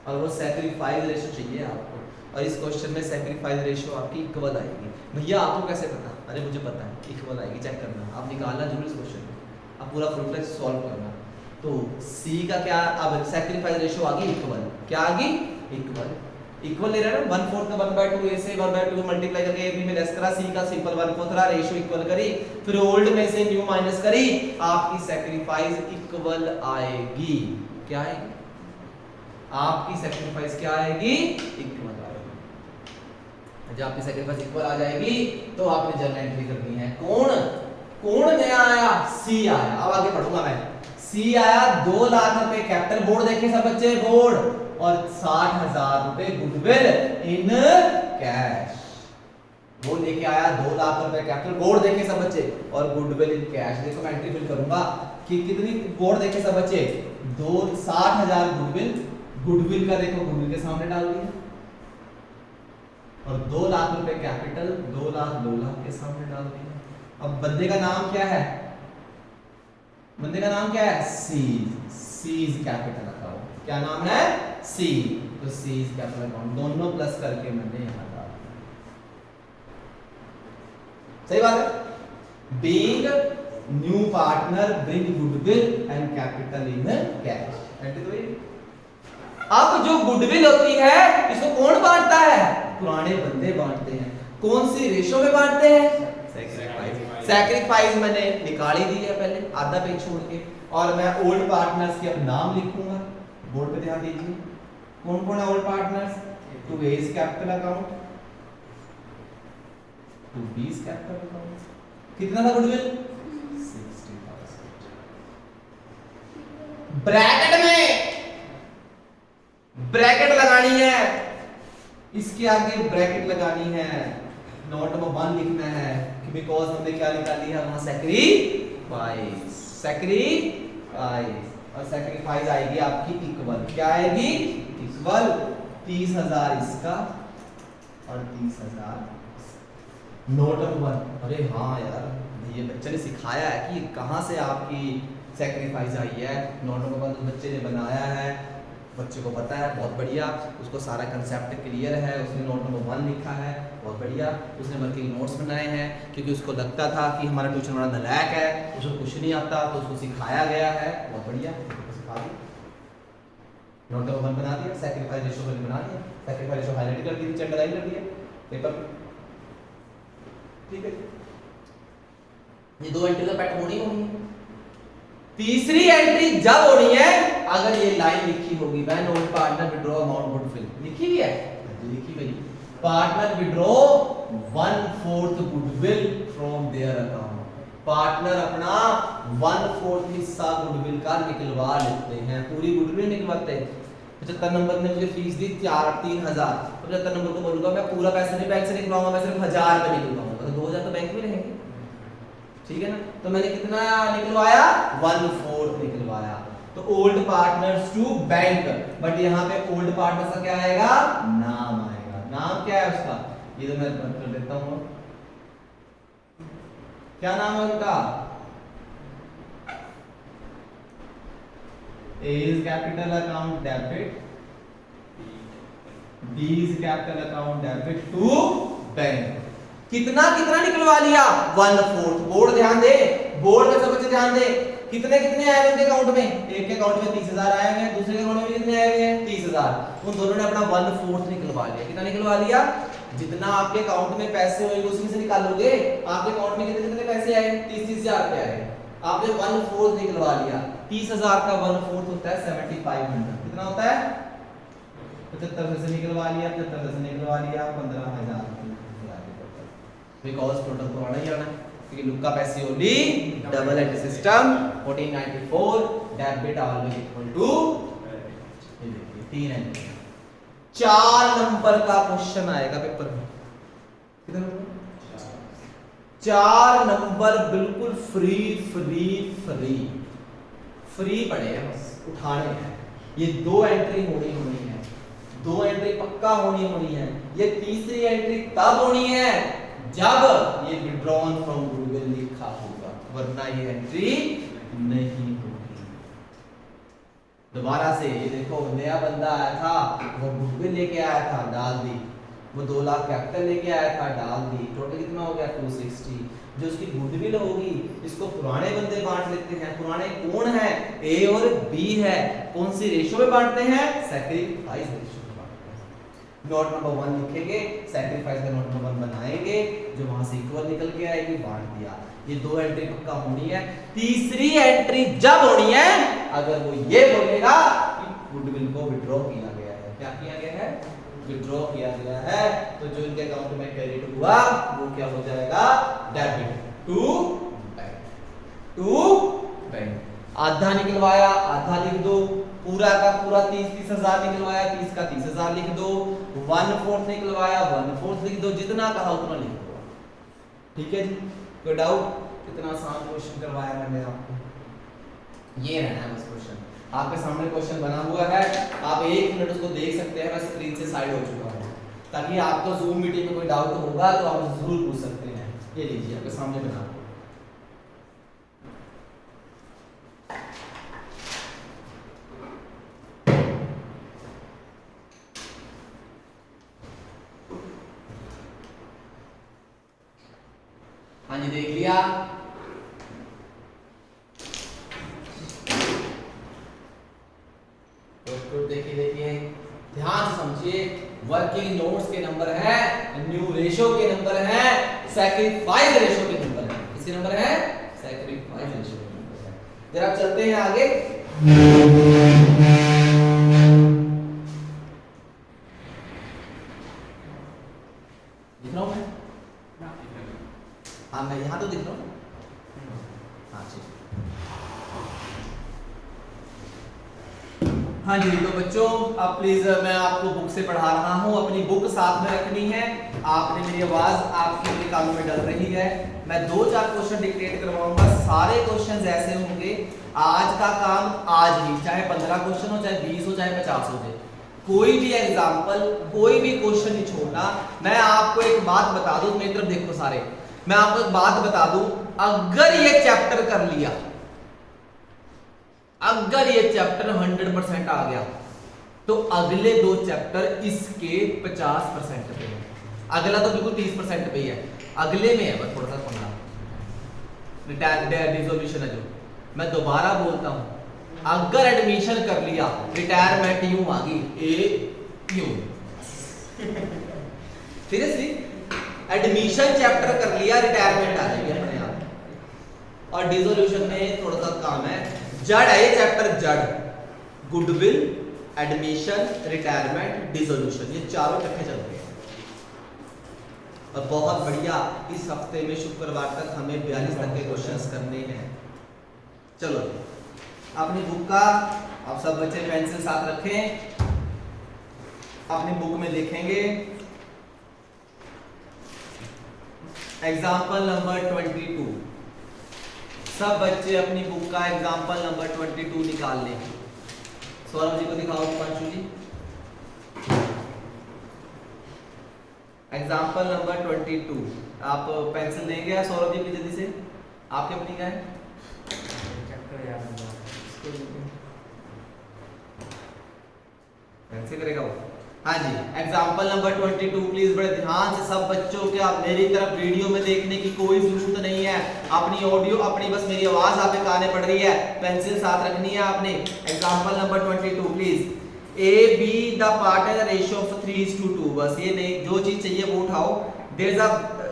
और वो सैक्रिफाइस रेशियो चाहिए आपको। और इस क्वेश्चन में सैक्रिफाइस रेशियो आपकी इक्वल आएगी। भैया आपको कैसे पता, अरे मुझे पता है इक्वल आएगी, चेक करना, आप निकालना जरूर इस क्वेश्चन में, आप पूरा फुल फ्लैश सॉल्व करना। तो सी का क्या, अब सैक्रिफाइस रेशियो आ गई इक्वल, क्या आ गई इक्वल। इक्वल ले रहा है ना, 1/4 का 1/2 ए से 1/2 मल्टीप्लाई करके ए बी में लेस करा, सी का सिंपल 1/4 रहा, रेशियो इक्वल करी, फिर ओल्ड में से न्यू माइनस करी, आपकी सैक्रिफाइस इक्वल आएगी। क्या आएगी? आपकी सैक्रिफाइस क्या आएगी? इक्वल आएगी। जब आपकी सैक्रिफाइस इक्वल आ जाएगी तो आपने जर्नल एंट्री करनी है। कौन नया आया? सी आया। अब आगे पढ़ूंगा मैं। सी आया 2 लाख रुपए कैपिटल, बोर्ड देखे सब बच्चे, बोर्ड, और 60,000 रुपए गुडविल इन कैश। वो लेके आया 2 लाख रुपए कैपिटल, बोर्ड देखे सब बच्चे, और गुडविल इन कैश। देखो मैं एंट्री फिल करूंगा कि कितनी, बोर्ड देखे सब बच्चे, 60,000 गुडविल का देखो गुडविल के सामने डाल दिया, और 2 लाख रुपए कैपिटल, 2 लाख के सामने डाल दिया। अब बंदे का नाम क्या है? बंदे का नाम क्या है? Seize capital account. क्या नाम है? सी। तो सीज कैपिटल अकाउंट दोनों प्लस करके मैंने यहां डाल दिया। सही बात है। Being new partner bring goodwill and capital in cash. Entry तो ये। अब जो गुडविल होती है इसको कौन बांटता है? पुराने बंदे बांटते हैं। कौन सी रेशो में बांटते हैं? सैक्रिफाइस मैंने निकाली दी है पहले, आधा पेज छोड़ के, और मैं ओल्ड पार्टनर्स के अब नाम लिखूंगा। बोर्ड पे ध्यान दीजिए, कौन कौन है old partners? To A's capital account, to B's capital account. कितना था गुडविल? 60,000। ब्रैकेट में ब्रैकेट लगानी है, इसके आगे ब्रैकेट लगानी है, नोट नंबर 1 लिखना है, बिकॉज हमने क्या निकाली है वहां? सैक्रिफाइस, और सैक्रिफाइस आएगी आपकी इक्वल। क्या आएगी? इक्वल 30,000 इसका और 30,000। Note number 1। अरे हाँ यार, ये बच्चे ने सिखाया है कि कहां से आपकी सैक्रिफाइस आई है। नोट नंबर 1 बच्चे ने बनाया है, बच्चे को पता है, बहुत बढ़िया। उसको सारा कंसेप्ट क्लियर है, उसने नोट नंबर 1 लिखा है, बहुत बढ़िया। उसने वर्किंग नोट्स बनाए हैं क्योंकि उसको लगता था कि हमारा ट्यूशन बड़ा नालायक है, उसको कुछ नहीं आता, तो उसको सिखाया गया है, बहुत बढ़िया। सिखा दिया, नोट नंबर 1 बना दिया, सैक्रिफाइस रेशो बना दिया, सैक्रिफाइस रेशो हाईलाइट कर दी, अंडरलाइन कर दिया पेपर। ठीक है, ये 2 एंट्री का पैटर्न होनी है। तीसरी एंट्री जब होनी है अगर ये लाइन लिखी होगी, when old partner withdraw amount goodwill, लिखी हुई है, लिखी हुई, partner withdraw 1/4 goodwill from their account. Partner अपना 1/4 हिस्सा गुडविल का निकलवा लेते हैं, पूरी गुडविल निकलवाते हैं। 75 नंबर ने मुझे फीस दी 3,000, 75 नंबर को बोलूंगा मैं पूरा पैसा नहीं बैंक से निकलवाऊंगा, मैं सिर्फ 1,000 रुपए निकलवाऊंगा, तो 2,000 तो बैंक में रहेंगे, ठीक है ना। तो मैंने कितना निकलवाया? 1/4 निकलवाया। तो old partners to bank, but यहाँ पे ओल्ड पार्टनर्स का क्या आएगा? नाम आएगा। नाम क्या है उसका? ये तो मैं बंद कर देता हूँ। क्या नाम है उनका? A is capital account debit, B is capital account debit to bank। कितना कितना निकलवा लिया? 1/4। बोर्ड ध्यान दे, बोर्ड में सब बच्चे ध्यान दे, कितने कितने आए उनके अकाउंट में? एक के अकाउंट में 30,000 आए हैं, दूसरे के अकाउंट में कितने आए हुए हैं? 30,000। उन दोनों ने अपना 1/4 निकलवा लिया। कितना निकलवा लिया? जितना आपके अकाउंट में पैसे होंगे उसी में से निकालोगे। आपके अकाउंट में कितने कितने पैसे आए? 30,000 रुपए आए, आपने 1/4 निकलवा लिया। 30,000 का 1/4 होता है 7,500। कितना होता है? 75 से निकलवा लिया, 75 से निकलवा लिया, 15,000 बिकॉज टोटल तो आना ही आना है, क्योंकि Luca Pacioli only double entry system 1494 debit always equal to 3 entry. 4 number का क्वेश्चन आएगा पेपर में। कितना नंबर? 4 नंबर बिल्कुल फ्री फ्री फ्री फ्री पड़े हैं, बस उठाने हैं। ये 2 एंट्री होनी है, 2 एंट्री पक्का होनी है। ये तीसरी एंट्री तब होनी है जब ये विड्रॉन फ्रॉम गुडविल लिखा होगा, वरना ये एंट्री नहीं होगी। दोबारा से ये देखो, नया बंदा आया था, वो गुडविल लेके आया था, डाल दी। वो 2 लाख कैपिटल लेके आया था, डाल दी। टोटल कितना हो गया? 260। जो उसकी गुडविल होगी इसको पुराने बंदे बांट लेते हैं। पुराने कौन है? ए और बी है। कौन सी रेशो में बांटते हैं? सैक्रिफाइस रेशो में बांटते हैं। नोट नंबर 1 लिखेंगे, सैक्रिफाइस का नोट नंबर 1 बनाएंगे, जो वहां से इक्वल निकल के आएगी, बांट दिया। ये 2 एंट्री पक्का होनी है। तीसरी एंट्री जब होनी है अगर वो ये बोलेगा कि गुडविल को विड्रॉ किया गया है। क्या किया गया है? विड्रॉ किया गया है। तो जो इनके अकाउंट में क्रेडिट हुआ वो क्या हो जाएगा? Debit to bank. To bank. आधा निकलवाया, आधा लिख दो। पूरा का पूरा 30 हजार निकलवाया, 30 का 30,000 लिख दो। 1/4 निकलवाया, 1/4 लिख दो। जितना कहा उतना लिख दो। ठीक है जी, कोई डाउट? कितना आसान क्वेश्चन करवाया मैंने आपको। ये रहना है बस क्वेश्चन। आपके सामने क्वेश्चन बना हुआ है, आप 1 मिनट उसको देख सकते हैं। मैं स्क्रीन से साइड हो चुका हूँ, ताकि आपको जूम मीटिंग में कोई डाउट होगा तो आप जरूर पूछ सकते हैं। ये लीजिए आपके सामने बना। हाँ जी, देख लिया। देखिए ध्यान से समझिए। वर्किंग नोट्स के नंबर है, न्यू रेशो के नंबर है, सैक्रिफाइस रेशो के नंबर है। किसके नंबर है? सैक्रिफाइस रेशो के नंबर है। जरा चलते हैं आगे। दिख रहा हूं मैं? हाँ, मैं यहां तो दिख रहा हूं। हाँ जी, हाँ जी। तो बच्चों अब प्लीज मैं आपको बुक से पढ़ा रहा हूँ, अपनी बुक साथ में रखनी है। आपने मेरी आवाज आपके लिए कानों में डल रही है। मैं 2-4 क्वेश्चन डिक्टेट करवाऊंगा, सारे क्वेश्चन ऐसे होंगे। आज का काम आज ही, चाहे 15 क्वेश्चन हो, चाहे 20 हो, चाहे 50 हो जाए, कोई भी एग्जाम्पल, कोई भी क्वेश्चन नहीं छोड़ना। मैं आपको एक बात बता दूं, मेरी तरफ देखो सारे, मैं आपको एक बात बता दूं, अगर ये चैप्टर कर लिया, अगर ये चैप्टर 100% आ गया, तो अगले 2 चैप्टर इसके 50% पे है। अगला तो बिल्कुल 30% पे ही है, अगले में है बस थोड़ा सा पंगा, डिसोल्यूशन है। जो मैं दोबारा बोलता हूं, अगर एडमिशन कर लिया, रिटायरमेंट यूं आ गई, ए यूं। सीरियसली, एडमिशन चैप्टर कर लिया, रिटायरमेंट आ जाएगी अपने आप। और डिसोल्यूशन में थोड़ा सा काम है, जड़ है ये चैप्टर, जड़, गुडविल, एडमिशन, रिटायरमेंट, डिसोल्यूशन, ये चारों इकट्ठे चलते हैं। और बहुत बढ़िया, इस हफ्ते में शुक्रवार तक हमें 42 तक के क्वेश्चंस करने हैं। चलो अपनी बुक का आप सब बच्चे पेंसिल साथ रखें, अपनी बुक में लिखेंगे एग्जाम्पल नंबर 22। सब बच्चे अपनी बुक का एग्जाम्पल नंबर 22 निकाल लें। सौरभ जी को दिखाओ, पंशु जी। एग्जाम्पल नंबर 22 आप पेंसिल देंगे सौरभ जी की जल्दी से, आपके अपनी क्या है? पेंसिल करेगा वो। हाँ जी, एग्जाम्पल नंबर 22 प्लीज बड़े ध्यान से सब बच्चों के, आप मेरी तरफ वीडियो में देखने की कोई जरूरत नहीं है। अपनी ऑडियो, अपनी बस मेरी आवाज आप पे काने पड़ रही है, पेंसिल साथ रखनी है आपने। Example number 22 please. A B the part है रेशियो ऑफ 3:2, बस ये नहीं, जो चीज चाहिए वो उठाओ। There is a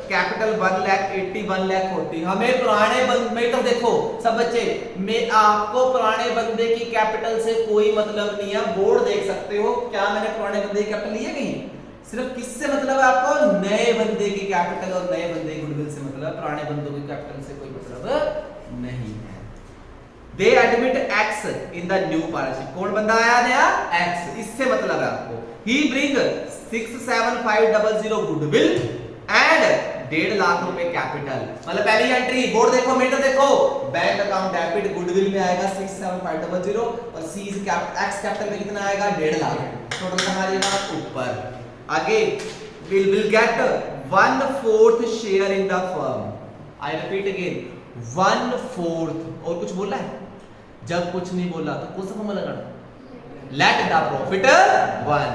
capital 1,80,000 1,40,000। हमें पुराने बंदे, तो देखो सब बच्चे, मैं आपको पुराने बंदे की कैपिटल से कोई मतलब नहीं है। बोर्ड देख सकते हो, क्या मैंने पुराने बंदे की कैपिटल ली है कहीं? सिर्फ किससे मतलब है आपको? नए बंदे की कैपिटल और नए बंदे की गुडविल से मतलब, पुराने बंदों की कैपिटल से कोई मतलब नहीं है। They admit X in the new partnership। कौन बंदा आया नया? X, इससे मतलब है आपको। He bring 67500 goodwill and 1.5 lakh रुपए कैपिटल। मतलब पहली एंट्री, बोर्ड देखो, मीटर देखो, बैंक अकाउंट डेबिट, गुडविल में आएगा 67500 और सी एक्स कैपिटल में कितना आएगा? 1.5 लाख। टोटल कितना आ जाएगा ऊपर। आगे will get 1/4 share in the firm. I repeat again, 1/4। और कुछ बोला है? जब कुछ नहीं बोला तो कौन सा फॉर्मूला लगाना? Let the profit 1।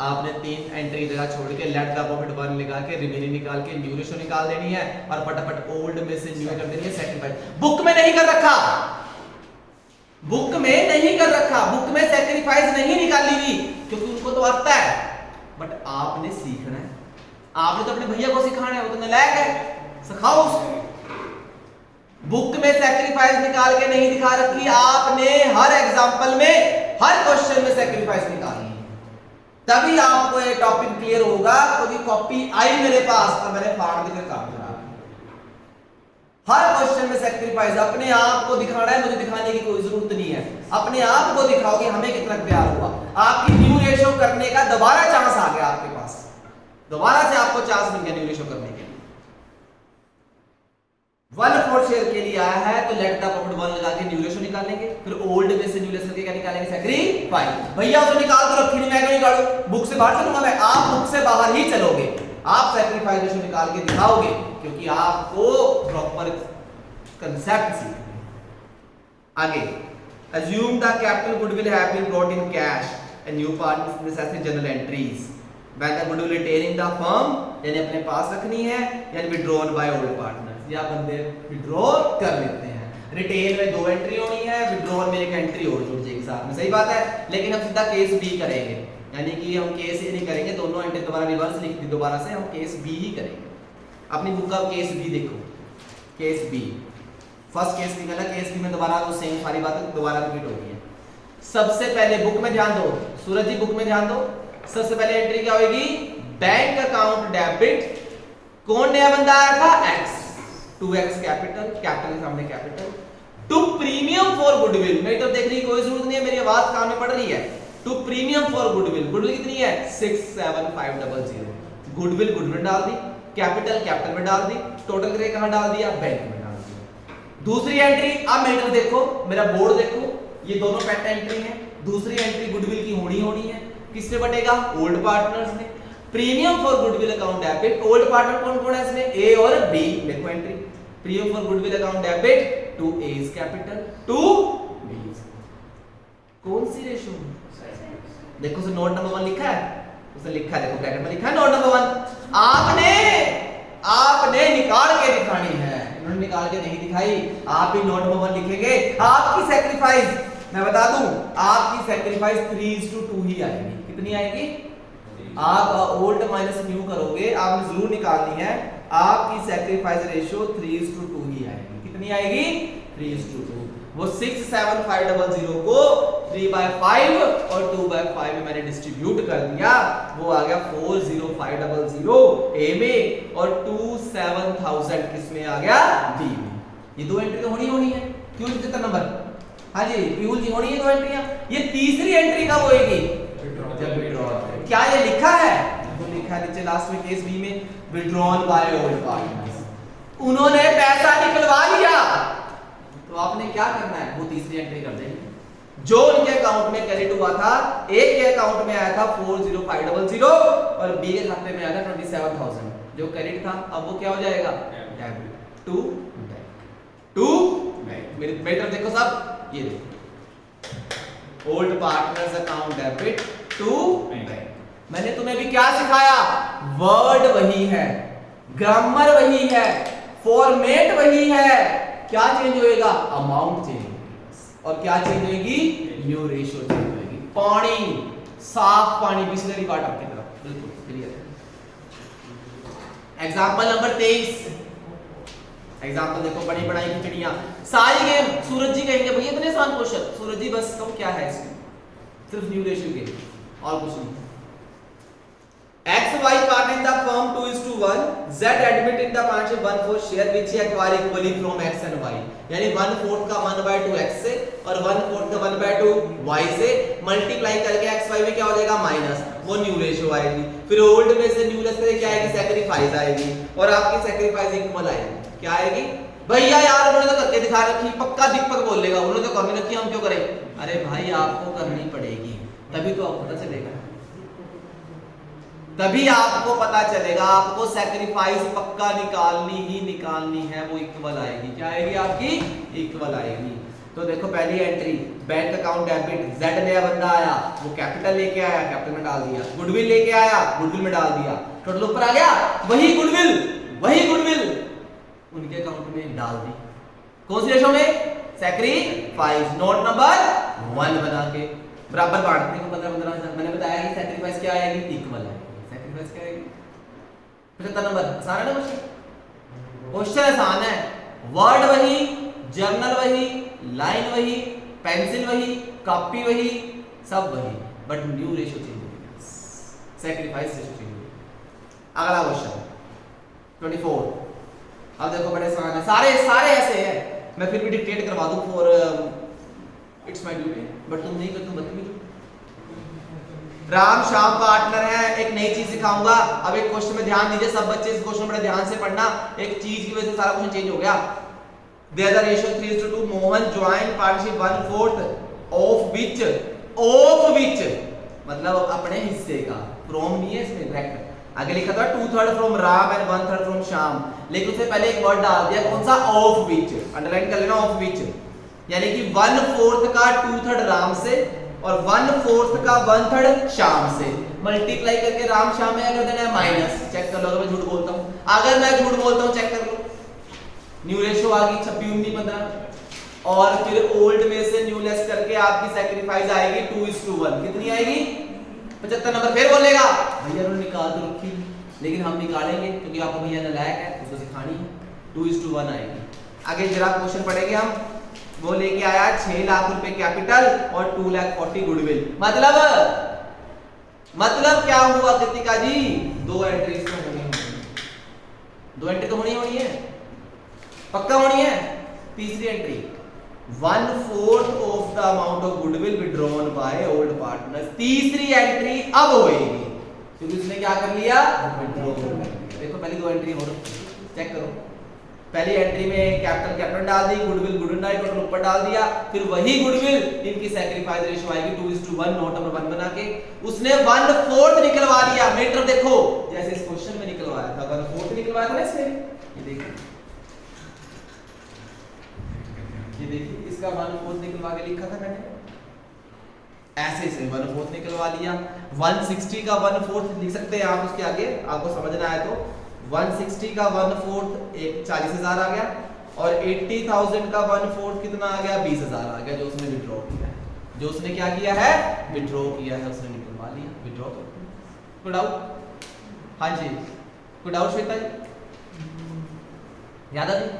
आपने 3 एंट्री जगह छोड़ के लेट द प्रॉफिट 1 लगा के रिमेनिंग निकाल के न्यू रेशियो निकाल देनी है और फटाफट ओल्ड में से न्यू कर देनी है। सैक्रिफाइस बुक में नहीं कर रखा, बुक में नहीं कर रखा, बुक में सैक्रिफाइस नहीं निकाली हुई, क्योंकि उनको तो आता है। बट आपने सीखना है, आपने तो अपने भैया को सिखाना है, वो तो नालायक है, सिखाओ उसको। बुक में सैक्रिफाइस निकाल के नहीं दिखा रखी, आपने हर एग्जांपल में, हर क्वेश्चन में सैक्रिफाइस निकालनी है, तभी आपको ये टॉपिक क्लियर होगा। क्योंकि कॉपी आई मेरे पास और मैंने फाड़ के फिर काम करा। हर क्वेश्चन में सैक्रिफाइस, अपने आप को दिखाना है, मुझे दिखाने की कोई जरूरत नहीं है, अपने आप को दिखाओगे हमें कितना प्यार हुआ। आपकी न्यू रेशो करने का दोबारा चांस आ गया आपके पास, दोबारा से आपको चांस मिल गया न्यू रेशो करने के लिए। 1/4 शेयर के लिए आया है तो लेट द प्रॉफिट 1 लगा के न्यू रेशो निकालेंगे, फिर ओल्ड में से न्यू रेशो करके क्या निकालेंगे, सैक्रिफाइस। भैया उसे निकाल तो रखी नहीं, मैं क्यों निकालूं, बुक से बाहर चलूंगा मैं, आप बुक से बाहर ही चलोगे, आप सैक्रिफाइस रेशो निकाल के दिखाओगे, क्योंकि आपको प्रॉपर कंसेप्ट सीखना है। आगे, assume the capital goodwill have been brought in cash and new partners necessary journal entries when the goodwill retaining the firm, यानी अपने पास रखनी है, यानी withdrawn by old partners, या बंदे विड्रॉ कर लेते हैं। रिटेन में 2 एंट्री होनी है, विड्रॉल में 1 एंट्री और जुड़ जाएगी साथ में, सही बात है। लेकिन हम सीधा केस बी करेंगे, यानी कि हम केस ए नहीं करेंगे, दोनों एंट्री दोबारा रिवर्स लिख दी, दोबारा से हम केस बी ही करेंगे। अपनी बुक का केस बी देखो, केस बी फर्स्ट केस निकला, केस बी में दोबारा वो सेम सारी बातें दोबारा रिपीट हो गई है। सबसे पहले बुक में ध्यान दो, सूरज जी बुक में ध्यान दो, सबसे पहले एंट्री क्या होगी, बैंक अकाउंट डेबिट, कौन नया बंदा आया था, एक्स, 2x कैपिटल, कैपिटल के सामने capital, to premium for goodwill, मेरी तो देखने की कोई जरूरत नहीं है, मेरी आवाज कान में पड़ रही है, to premium for goodwill, goodwill कितनी है 67500, गुडविल गुडविल डाल दी, कैपिटल कैपिटल में डाल दी, टोटल करके कहां डाल दिया, बैंक में डाल दिया। दूसरी एंट्री, अब मेटर देखो, मेरा बोर्ड देखो, ये दोनों पेट एंट्री है, दूसरी एंट्री गुडविल की होनी है, किससे बटेगा, ओल्ड पार्टनर्स में। Premium for goodwill account debit, old partner कौन कौन है इसमें, ए और बी, देखो entry, premium for goodwill account debit to A's capital to B's, कौन सी रेशो, देखो से नोट नंबर 1 लिखा है, उसने लिखा है, देखो ब्रैकेट में लिखा है नोट नंबर 1, आपने निकाल के दिखानी है, इन्होंने निकाल के नहीं दिखाई, आप ही नोट नंबर 1 लिखेंगे। आपकी सैक्रिफाइस मैं बता दूं, आपकी सैक्रिफाइस 3:2 ही आएगी, कितनी आएगी, आप ओल्ड माइनस न्यू करोगे, आपने जरूर निकालनी है, आपकी सैक्रिफाइस रेशियो 3:2 ही आएगी, कितनी आएगी 3:2, वो 67500 को 3/5 और 2/5 में मैंने डिस्ट्रीब्यूट कर दिया, वो आ गया 40500 ए में और 27000 किस में आ गया, बी में। ये 2 एंट्री तो होनी है, क्यों कितना नंबर, हाँ जी पीयूल जी होनी है 2 एंट्रियां। ये तीसरी एंट्री कब होएगी, जब विड्रॉल, क्या ये लिखा है, तो लिखा है नीचे लास्ट में केस बी में, विड्रॉन बाय ओल्ड पार्टनर्स, उन्होंने पैसा निकलवा लिया, तो आपने क्या करना है, वो तीसरी एंट्री कर देनी। जो उनके अकाउंट में क्रेडिट हुआ था, एक के अकाउंट में आया था 40500 और बी के खाते में आया था 27000, जो क्रेडिट था अब वो क्या हो जाएगा, डेबिट टू बैंक। मेरी तरफ देखो सब, ये देखो old partners account debit to bank. मैंने तुम्हें भी क्या सिखाया, वर्ड वही है, ग्रामर वही है, फॉर्मेट वही है, क्या चेंज होएगा, अमाउंट चेंज होगी, और क्या चेंज होगी, न्यू रेशियो चेंज होगी। पानी, साफ पानी, बिस्लरी वाटर की तरह, बिल्कुल क्लियर है। एग्जांपल नंबर 23, एग्जांपल देखो, बड़ी बड़ाई की चिड़िया, सारी गेम, सूरज जी कहेंगे भैया इतने आसान क्वेश्चन, सूरज जी बस कम क्या है इसमें, सिर्फ न्यू रेशियो के और कुछ नहीं। X Y part in the firm 2:1, Z admit in the partnership 1/4 share which he acquire equally from X and Y, यानी 1/4 का 1/2 X से और 1/4 का 1/2 Y से मल्टीप्लाई करके X Y में क्या हो जाएगा, माइनस, वो न्यू रेशियो आएगी, फिर ओल्ड में से न्यू लेस करके क्या आएगी, सैक्रिफाइस आएगी, और आपकी सैक्रिफाइस इक्वल आएगी, क्या आएगी, भैया यार उन्होंने तो करके दिखा रखी, पक्का दीपक बोलेगा उन्होंने तो करने रखी, हम क्यों करें, अरे भाई आपको करनी पड़ेगी, तभी तो आपको पता चलेगा, तभी आपको पता चलेगा, आपको सैक्रिफाइस पक्का निकालनी ही निकालनी है, वो इक्वल आएगी, क्या आएगी आपकी, इक्वल आएगी। तो देखो पहली entry, bank account debit, Z नया बंदा आया, वो कैपिटल लेके आया, कैपिटल में डाल दिया, गुडविल लेके आया, गुडविल में डाल दिया, टोटल ऊपर आ गया, वही गुडविल उनके अकाउंट में डाल दी, कौन सी रेशो में, सैक्रिफाइस, नोट नंबर 1 बना के बराबर बांटने को 15-15, मैंने बताया कि सैक्रिफाइस क्या आएगी, इक्वल है। 75 नंबर आसान है ना क्वेश्चन आसान है। वर्ड वही, जर्नल वही, लाइन वही, पेंसिल वही, कॉपी वही, सब वही, बट न्यू रेशियो चेंज हो गया, सैक्रिफाइस रेशियो चेंज हो गया। अगला क्वेश्चन 24। अब देखो बड़े आसान है, सारे ऐसे हैं, मैं फिर भी डिक्टेट करवा दूं for its my duty, but तुम नहीं करते, तुम बदतमीज हो। राम श्याम पार्टनर है, एक नई चीज सिखाऊंगा। अब एक क्वेश्चन में ध्यान दीजिए सब बच्चे, इस क्वेश्चन बड़े ध्यान से पढ़ना, एक चीज की वजह से सारा क्वेश्चन चेंज हो गया। There the ratio 3:2, Mohan join partnership 1/4 of which मतलब अपने हिस्से का, फ्रॉम नहीं है इसमें डायरेक्ट, आगे लिखा था 2/3 from Ram and 1/3 from Shyam, लेकिन उससे पहले एक वर्ड डाल दिया, कौन सा, ऑफ विच, अंडरलाइन कर लेना, ऑफ विच, यानी कि 1/4 का 2/3 राम से और 1/4 का 1/3 श्याम से, मल्टीप्लाई करके राम श्याम में अगर देना है माइनस, चेक कर लो अगर मैं झूठ बोलता हूं, अगर मैं झूठ बोलता हूं चेक कर लो, न्यू रेशियो आ गई 26, 19, 15, और फिर ओल्ड में से न्यू लेस करके आपकी सैक्रिफाइस आएगी 2:1, कितनी आएगी, 75 नंबर। फिर बोलेगा भैया उन्होंने निकाल तो रखी, लेकिन हम निकालेंगे क्योंकि आपको भैया ने लायक है, उसको सिखानी है, 2:1 आएगी। आगे जरा क्वेश्चन पढ़ेंगे हम, वो लेके आया 6 लाख रुपए कैपिटल और 2,40,000 गुडविल, मतलब क्या हुआ कृतिका जी, 2 एंट्रीज तो होनी है, 2 एंट्री तो होनी है, पक्का होनी है। तीसरी entry 1/4 of the amount of goodwill withdrawn by old partner, तीसरी एंट्री अब होएगी क्योंकि उसने क्या कर लिया, विड्रॉ कर लिया। देखो पहली 2 एंट्री हो रही, चेक करो, पहली एंट्री में कैपिटल डाल दी, गुडविल टोटल ऊपर डाल दिया, फिर वही गुडविल इनकी सैक्रिफाइस रेशियो आएगी 2:1, नोट नंबर 1 बना के उसने 1/4 निकलवा लिया। मीटर देखो जैसे इस क्वेश्चन में निकलवाया था, 1/4 निकलवाया था ना इसमें, ये देखिए, ये देखिए इसका 1/4 निकलवा के लिखा था मैंने, ऐसे से 1/4 निकलवा लिया। 160 का 1/4 लिख सकते हैं आप, उसके आगे आपको समझना है तो 160 का 1/4 40,000 आ गया, और 80,000 का 1/4 कितना आ गया, 20,000 आ गया, जो उसने विड्रॉ किया है, जो उसने क्या किया है, विड्रॉ किया है, उसने निकलवा लिया, विड्रॉ कर दिया। कोई डाउट? हाँ जी, कोई डाउट श्वेता जी, याद आ गई?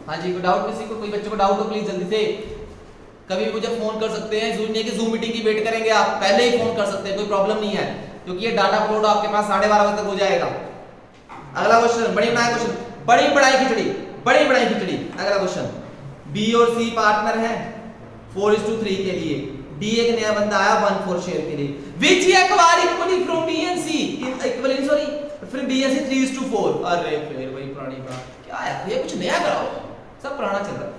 हाँ जी, कोई डाउट किसी को, कोई बच्चे को डाउट हो प्लीज जल्दी से, कभी भी मुझे फोन कर सकते हैं, जरूरी नहीं कि जूम मीटिंग की वेट करेंगे आप, पहले ही फोन कर सकते हैं, कोई प्रॉब्लम नहीं है, क्योंकि ये डाटा अपलोड आपके पास 12:30 बजे तक हो जाएगा। अगला क्वेश्चन, बड़ी बनाया क्वेश्चन, बड़ी बड़ाई खिचड़ी। अगला क्वेश्चन, बी और सी पार्टनर हैं 4:3 के लिए, डी एक नया बंदा आया 1/4 शेयर के लिए, which acquire equally from B and C, equally sorry from B and C 3:4। अरे फिर वही पुरानी बात, क्या है ये, कुछ नया कराओ, सब पुराना चल रहा है।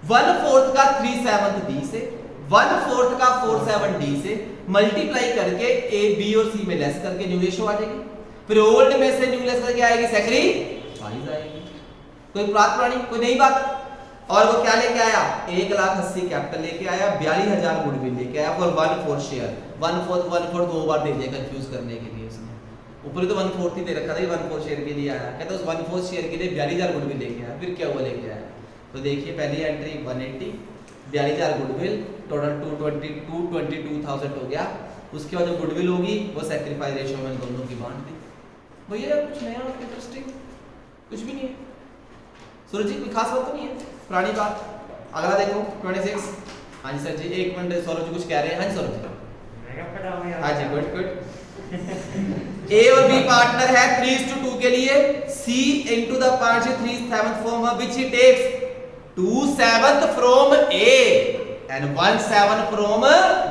1/4 का 3/7 डी से, 1/4 का 4/7 डी से मल्टीप्लाई करके ए बी और सी में लेस करके न्यू रेशियो आ जाएगी, फिर ओल्ड में से न्यू लेस करके आएगी सैक्रिफाइस आएगी। कोई बात पुरानी, कोई नई बात। और वो क्या लेके आया, 1,80,000 कैपिटल लेके आया, 42,000 गुडविल लेके आया फॉर 1/4 शेयर, 1/4 दो बार दे दिया कंफ्यूज करने के लिए उसने, ऊपर तो 1/4 ही दे रखा था, 1/4 शेयर के लिए आया, कहता उस 1/4 शेयर के लिए 42,000 गुडविल लेके आया, फिर क्या हुआ लेके आया, तो देखिए पहली एंट्री 180, 42,000 गुडविल, टोटल 22,000 हो गया, उसके बाद जो गुडविल होगी वो सैक्रिफाइस रेशियो में दोनों की बांट दी। भैया कुछ नया और इंटरेस्टिंग कुछ भी नहीं है, सूरज जी कोई खास बात तो नहीं है, पुरानी बात। अगला देखो 26। हाँ जी सर जी, एक मिनट, सौरभ जी कुछ कह रहे हैं। हाँ जी सौरभ जी, हाँ जी, गुड। ए और बी पार्टनर है 3:2 के लिए, C into the partnership 3/7 from which he takes 2/7 from A and 1/7 from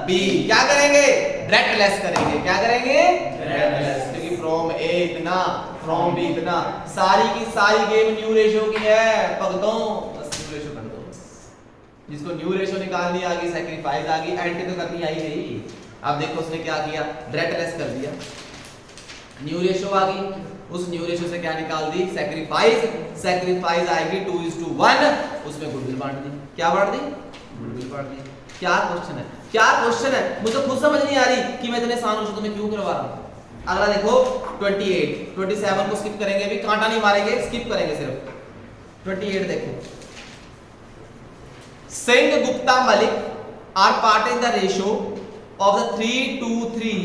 B. क्या करेंगे, डायरेक्ट लेस करेंगे, क्या करेंगे, डायरेक्ट लेस, क्योंकि फ्रॉम ए इतना, फ्रॉम बी इतना, सारी की सारी गेम न्यू रेशियो की है, भगतों बस न्यू रेशियो कर दो, जिसको न्यू रेशियो निकालनी आ गई, सैक्रिफाइस आ गई, एंटी तो करनी आई नहीं। अब देखो उसने क्या किया, डायरेक्ट लेस कर दिया, न्यू रेशियो आ गई, उस न्यू रेशियो से क्या निकाल दी, सैक्रिफाइस आएगी 2:1, उसमें गुडविल बांट दी, क्या बांट दी, गुडविल बांट दी। क्या क्वेश्चन है, मुझे खुद समझ नहीं आ रही कि मैं इतने आसान क्वेश्चन तुम्हें क्यों करवा रहा हूं। अगला देखो 28, 27 को स्किप करेंगे, अभी कांटा नहीं मारेंगे, स्किप करेंगे सिर्फ। 28 देखो, Singh Gupta Malik are part in the ratio of the 3 to 3,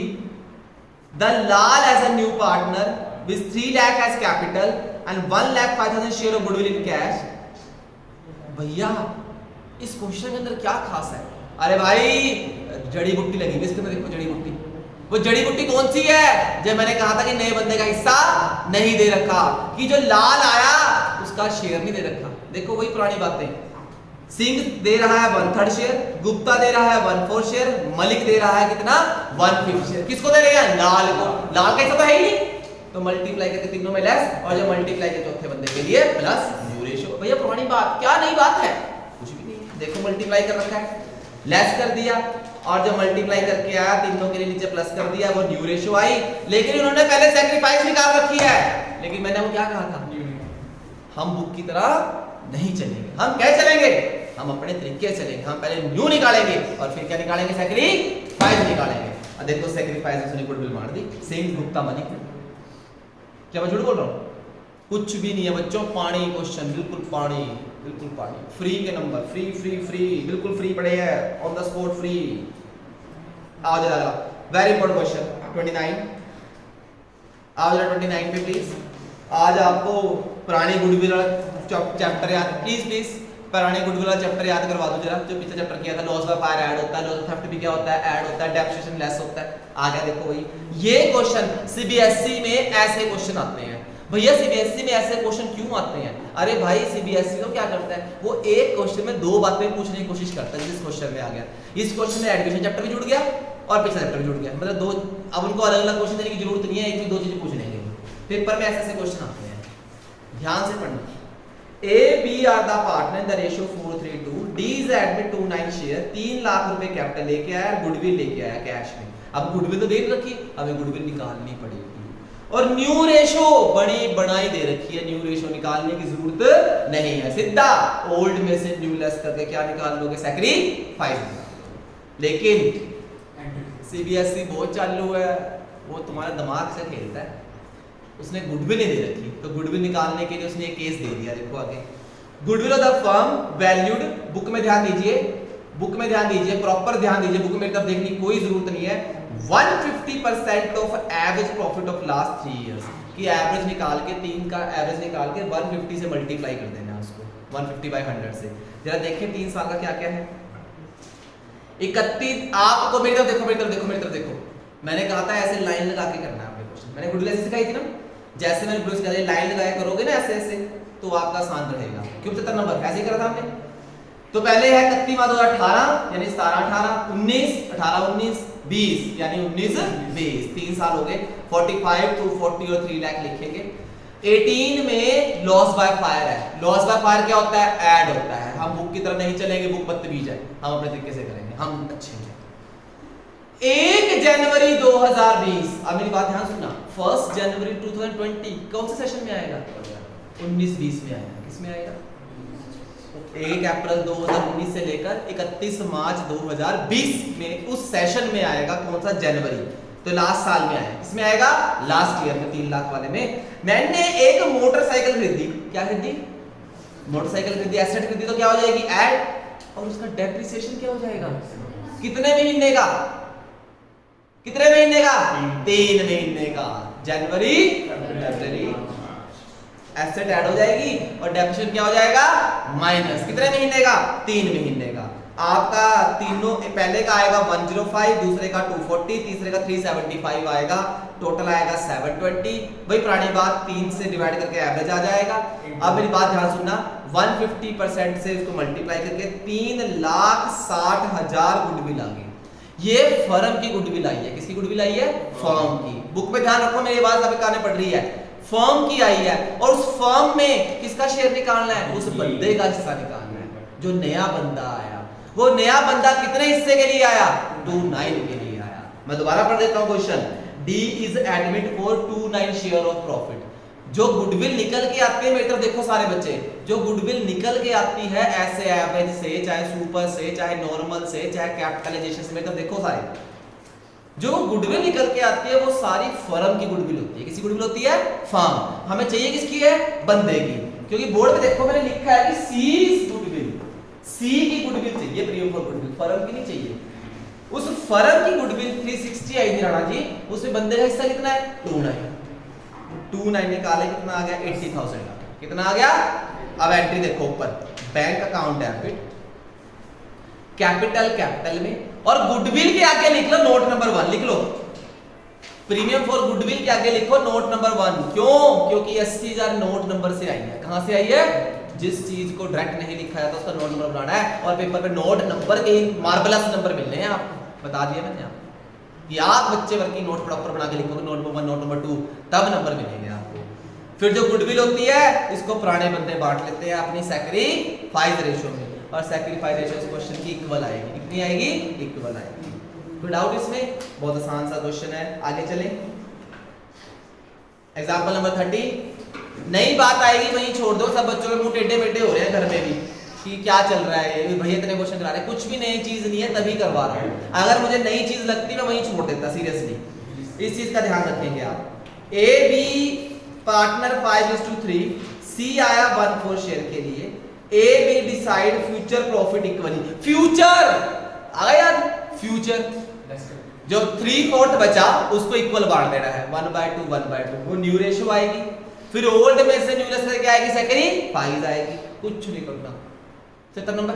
the Lal as a new partner with 3 lakh as capital and 1,05,000 share of goodwill in cash। भैया इस क्वेश्चन के अंदर क्या खास है? अरे भाई जड़ी बूटी लगी हुई इसके अंदर, देखो जड़ी बूटी। वो जड़ी बूटी कौन सी है? जब मैंने कहा था कि नए बंदे का हिस्सा नहीं दे रखा, कि जो लाल आया उसका शेयर नहीं दे रखा। देखो वही पुरानी बातें, सिंह दे रहा है 1/3 शेयर, गुप्ता दे रहा है 1/4 शेयर, मलिक दे रहा है कितना 1/5 शेयर। किसको दे रहे हैं? लाल को। लाल का हिस्सा तो है ही नहीं, तो मल्टीप्लाई करके तीनों में लेस, और जब मल्टीप्लाई के चौथे बंदे के लिए प्लस न्यू रेशियो। भैया पुरानी बात, क्या नई बात है? कुछ भी नहीं। देखो मल्टीप्लाई कर रखा है, लेस कर दिया, और जब मल्टीप्लाई करके आया तीनों के लिए नीचे प्लस कर दिया, वो न्यू रेशियो आई। लेकिन उन्होंने पहले सैक्रिफाइस निकाल रखी है। लेकिन मैंने वो क्या कहा था? हम बुक की तरह नहीं चलेंगे। हम क्या चलेंगे? हम अपने तरीके से चलेंगे। हम पहले न्यू निकालेंगे और फिर क्या निकालेंगे? सैक्रिफाइस निकालेंगे। अब देखो सैक्रिफाइस उसने गुडविल मार दी, सिंह गुप्ता मलिक। क्या मैं झूठ बोल रहा हूँ? कुछ भी नहीं है बच्चों, पानी क्वेश्चन, बिल्कुल पानी, बिल्कुल पानी। फ्री के नंबर, फ्री फ्री फ्री, बिल्कुल फ्री पड़े हैं, ऑन द स्पॉट फ्री। आओ जरा वेरी इंपॉर्टेंट क्वेश्चन 29। आओ जरा 29 पे प्लीज। आज आपको पुरानी गुडविल चैप्टर याद, प्लीज प्लीज पुराने गुडविल वाला चैप्टर याद करवा दो जरा, जो पिछला चैप्टर किया था। लॉस बाय फायर ऐड होता है, लॉस ऑफ थेफ्ट भी क्या होता है? ऐड होता है। डेप्रिसिएशन लेस होता है। आ गया देखो वही। ये क्वेश्चन सीबीएसई में ऐसे क्वेश्चन आते हैं। भैया सीबीएसई में ऐसे क्वेश्चन क्यों आते हैं? अरे भाई सीबीएसई तो क्या करता है, वो एक क्वेश्चन में दो बातें पूछने की कोशिश करता है। जिस क्वेश्चन में आ गया, इस क्वेश्चन में एजुकेशन चैप्टर भी जुड़ गया और पिछला चैप्टर भी जुड़ गया, मतलब दो। अब उनको अलग अलग क्वेश्चन देने की जरूरत नहीं है, एक भी दो चीजें पूछ लेंगे। पेपर में ऐसे क्वेश्चन आते हैं, ध्यान से पढ़ना। A, B are the partner in the ratio 4:3:2. D is admit 29 share, 3 lakh रुपए कैपिटल लेके आया, गुडविल लेके आया कैश में। अब गुडविल तो दे रखी, हमें गुडविल निकालनी पड़ेगी। और न्यू रेशो बड़ी बनाई दे रखी है, न्यू रेशो निकालने की जरूरत नहीं है। सीधा ओल्ड में से न्यू लेस करके क्या निकाल लोगे? सैक्रिफाइस। लेकिन सीबीएसई बहुत चालू है, वो तुम्हारे दिमाग से खेलता है। उसने गुडविल नहीं दे रखी, तो गुडविल निकालने के लिए उसने एक केस दे दिया। देखो आगे, goodwill of the firm valued, book में ध्यान दीजिए, बुक में ध्यान दीजिए, प्रॉपर ध्यान दीजिए, बुक में मेरी तरफ देखने की कोई जरूरत नहीं है। 150% of average profit of last 3 years की एवरेज निकाल के, 3 का एवरेज निकाल के 150 से मल्टीप्लाई कर देना उसको, 150/100 से। जरा देखें 3 साल का क्या क्या है। 31, आपको मेरी तरफ देखो, मेरी तरफ देखो, मेरी तरफ देखो। मैंने कहा था ऐसे लाइन लगा के करना है आपने क्वेश्चन। मैंने गुडविल ऐसे सिखाई थी ना, जैसे मैंने गुडविल सिखाई, लाइन लगाया करोगे ना ऐसे ऐसे, तो आपका आसान रहेगा। क्यों 75 नंबर ऐसे ही करा था हमने। तो पहले है 31/2018 यानी 17/18, 19, 18-19, 20 यानी 19-20, 3 साल हो गए। 45 to 40 और 3 लाख लिखेंगे। 18 में लॉस बाय फायर है। लॉस बाय फायर क्या होता है? ऐड होता है। हम बुक की तरफ नहीं चलेंगे, बुक बदतमीज है, हम अपने तरीके से करेंगे, हम अच्छे हैं। 1 जनवरी 2020, अब मेरी बात ध्यान सुनना, 1 जनवरी 2020 कौन से सेशन में आएगा? 19-20 में आएगा। किस में आएगा? 1 अप्रैल 2019 से लेकर 31 मार्च 2020 में उस सेशन में आएगा। कौन सा? जनवरी। तो लास्ट साल में आएगा। किसमें आएगा? लास्ट ईयर में, 3 लाख वाले में। मैंने एक मोटरसाइकिल खरीदी। क्या खरीदी? मोटरसाइकिल खरीदी, एसेट खरीदी, तो क्या हो जाएगी? ऐड, और उसका डेप्रिसिएशन क्या हो जाएगा? कितने महीने का? कितने महीने का? 3 महीने का। जनवरी, फरवरी, एसेट ऐड हो जाएगी और डेप्रिसिएशन क्या हो जाएगा? माइनस। कितने महीने का? 3 महीने का। आपका तीनों, पहले का आएगा 105, दूसरे का 240, तीसरे का 375 आएगा, टोटल आएगा 720। वही पुरानी बात, 3 से डिवाइड करके एवरेज आ जाएगा। अब मेरी बात ध्यान सुनना, 150% से इसको मल्टीप्लाई करके 3,60,000 गुडविल आ गई। ये फर्म की गुडविल आई है। किसकी गुडविल आई है? फर्म की। बुक में ध्यान रखो, मेरी आवाज आपके कान में पड़ रही है। फर्म की आई है, और उस फर्म में किसका शेयर निकालना है? उस बंदे का हिस्सा निकालना है, जो नया बंदा आया। वो नया बंदा कितने हिस्से के लिए आया? 29 के लिए आया। मैं दोबारा पढ़ देता हूं question. D is admit for 29 share of profit. जो गुडविल निकल के आती है, मेरी तरफ देखो सारे बच्चे, जो गुडविल निकल के आती है ऐसे एवरेज से, चाहे सुपर से, चाहे नॉर्मल से, चाहे कैपिटलाइजेशन से, मेरी तरफ देखो सारे, जो गुडविल निकल के आती है वो सारी फर्म की गुडविल होती है। किसी गुडविल होती है? फर्म। हमें चाहिए किसकी है? बंदे की। क्योंकि बोर्ड पे देखो मैंने लिखा है कि सी गुडविल, सी की गुडविल चाहिए, प्रीमियम फॉर गुडविल, फर्म की नहीं चाहिए। उस फर्म की गुडविल 360 आई थी राणा जी, उसमें बंदे का हिस्सा कितना है 29 निकाले, कितना आ गया 80,000 कितना आ गया। अब एंट्री देखो ऊपर, बैंक अकाउंट डेबिट, कैपिटल में, और गुडविल के आगे लिख लो नोट नंबर 1 लिख लो, प्रीमियम फॉर गुडविल के आगे लिखो नोट नंबर 1। क्यों? क्योंकि 80,000 नोट नंबर से आई है। कहां से आई है? जिस चीज को डायरेक्ट नहीं लिखा है तो उसका नोट नंबर बनाना है, और पेपर पे नोट नंबर के मार्वलस नंबर मिलने हैं आपको, बता दिया मैंने आपको कि आप बच्चे वर्किंग नोट प्रॉपर बना के लिखोगे, नोट नंबर 1 नोट नंबर 2 तब नंबर मिलेंगे आपको। फिर जो गुडविल होती है इसको पुराने बंदे बांट लेते हैं अपनी सैक्रिफाइस रेशियो में, और सैक्रिफाइस रेशियो इस क्वेश्चन की इक्वल आएगी। कितनी आएगी? इक्वल आएगी। कोई डाउट इसमें? बहुत आसान सा क्वेश्चन है। आगे चलें, एग्जांपल नंबर 30। नई बात आएगी वहीं छोड़ दो, सब बच्चों के मुंह टेढ़े मेढ़े हो रहे हैं घर में भी कि क्या चल रहा है ये भैया इतने क्वेश्चन करा रहे हैं, कुछ भी नई चीज नहीं है तभी करवा रहा हूं। अगर मुझे नई चीज लगती मैं वहीं छोड़ देता सीरियसली। इस चीज का ध्यान रखेंगे आप। ए बी पार्टनर 5:3, सी आया 1/4 शेयर के लिए, A B decide future profit equally. Future आ गया याद? फ्यूचर जो 3/4 बचा उसको इक्वल बांट देना है, 1/2 1/2, वो न्यू रेशियो आएगी। फिर ओल्ड में से न्यूलेस से क्या आएगी? सैक्रिफाइस आएगी। कुछ नहीं करना, 70 नंबर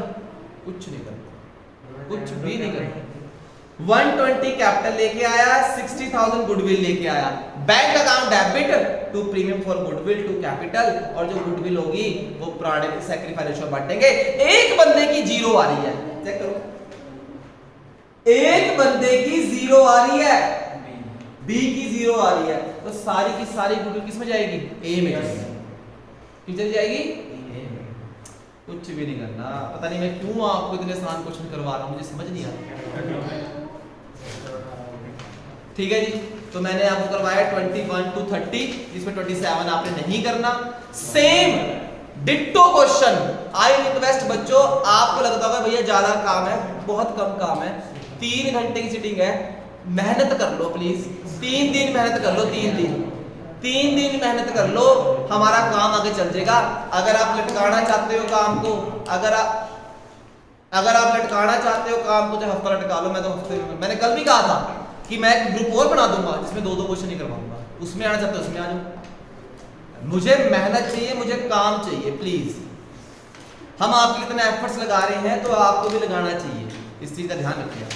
कुछ नहीं करना, कुछ भी नहीं करना। 120 कैपिटल लेके आया, 60,000 गुडविल लेके आया, bank account debit to premium for goodwill to capital, और जो गुडविल होगी वो पुराने सैक्रिफाइस रेशियो बांटेंगे। एक बंदे की जीरो आ रही है, चेक करो, एक बंदे की जीरो आ रही है, बी की जीरो आ रही है, तो सारी की सारी गुडविल किस में जाएगी? ए में जाएगी। किधर जाएगी? ए में। कुछ भी नहीं करना। पता नहीं मैं क्यों आपको इतने आसान क्वेश्चन करवा रहा हूं, मुझे समझ नहीं आता। ठीक है जी, तो मैंने आपको करवाया 21 to 30, इसमें 27 आपने नहीं करना। Same ditto question. I request बच्चों, आपको लगता होगा भैया ज्यादा काम है, बहुत कम काम है, 3 घंटे की सिटिंग है, मेहनत कर लो प्लीज, 3 दिन मेहनत कर लो, 3 दिन मेहनत कर लो, हमारा काम आगे चल जाएगा। अगर आप लटकाना चाहते हो काम को, अगर आप लटकाना चाहते हो काम को, तो हफ्ता लटका लो। मैं तो हफ्ते में, मैंने कल भी कहा था कि मैं एक ग्रुप और बना दूंगा जिसमें 2-2 क्वेश्चन ही करवाऊंगा, उसमें आना चाहते हो उसमें आ जाओ। मुझे मेहनत चाहिए, मुझे काम चाहिए प्लीज। हम आपके इतने एफर्ट्स लगा रहे हैं तो आपको भी लगाना चाहिए, इस चीज का ध्यान रखिए।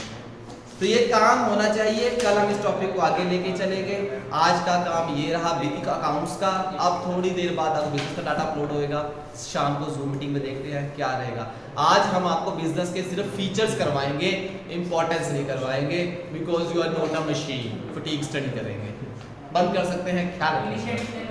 तो ये काम होना चाहिए। कल हम इस टॉपिक को आगे लेके चलेंगे। आज का काम ये रहा बेसिक अकाउंट्स का। अब थोड़ी देर बाद आपको बिजनेस का डाटा अपलोड होएगा, शाम को जूम मीटिंग में देखते हैं क्या रहेगा। आज हम आपको बिजनेस के सिर्फ फीचर्स करवाएंगे, इंपॉर्टेंस नहीं करवाएंगे, because you are not a machine. Fatigue study करेंगे, बंद कर सकते हैं, ख्याल रखिए।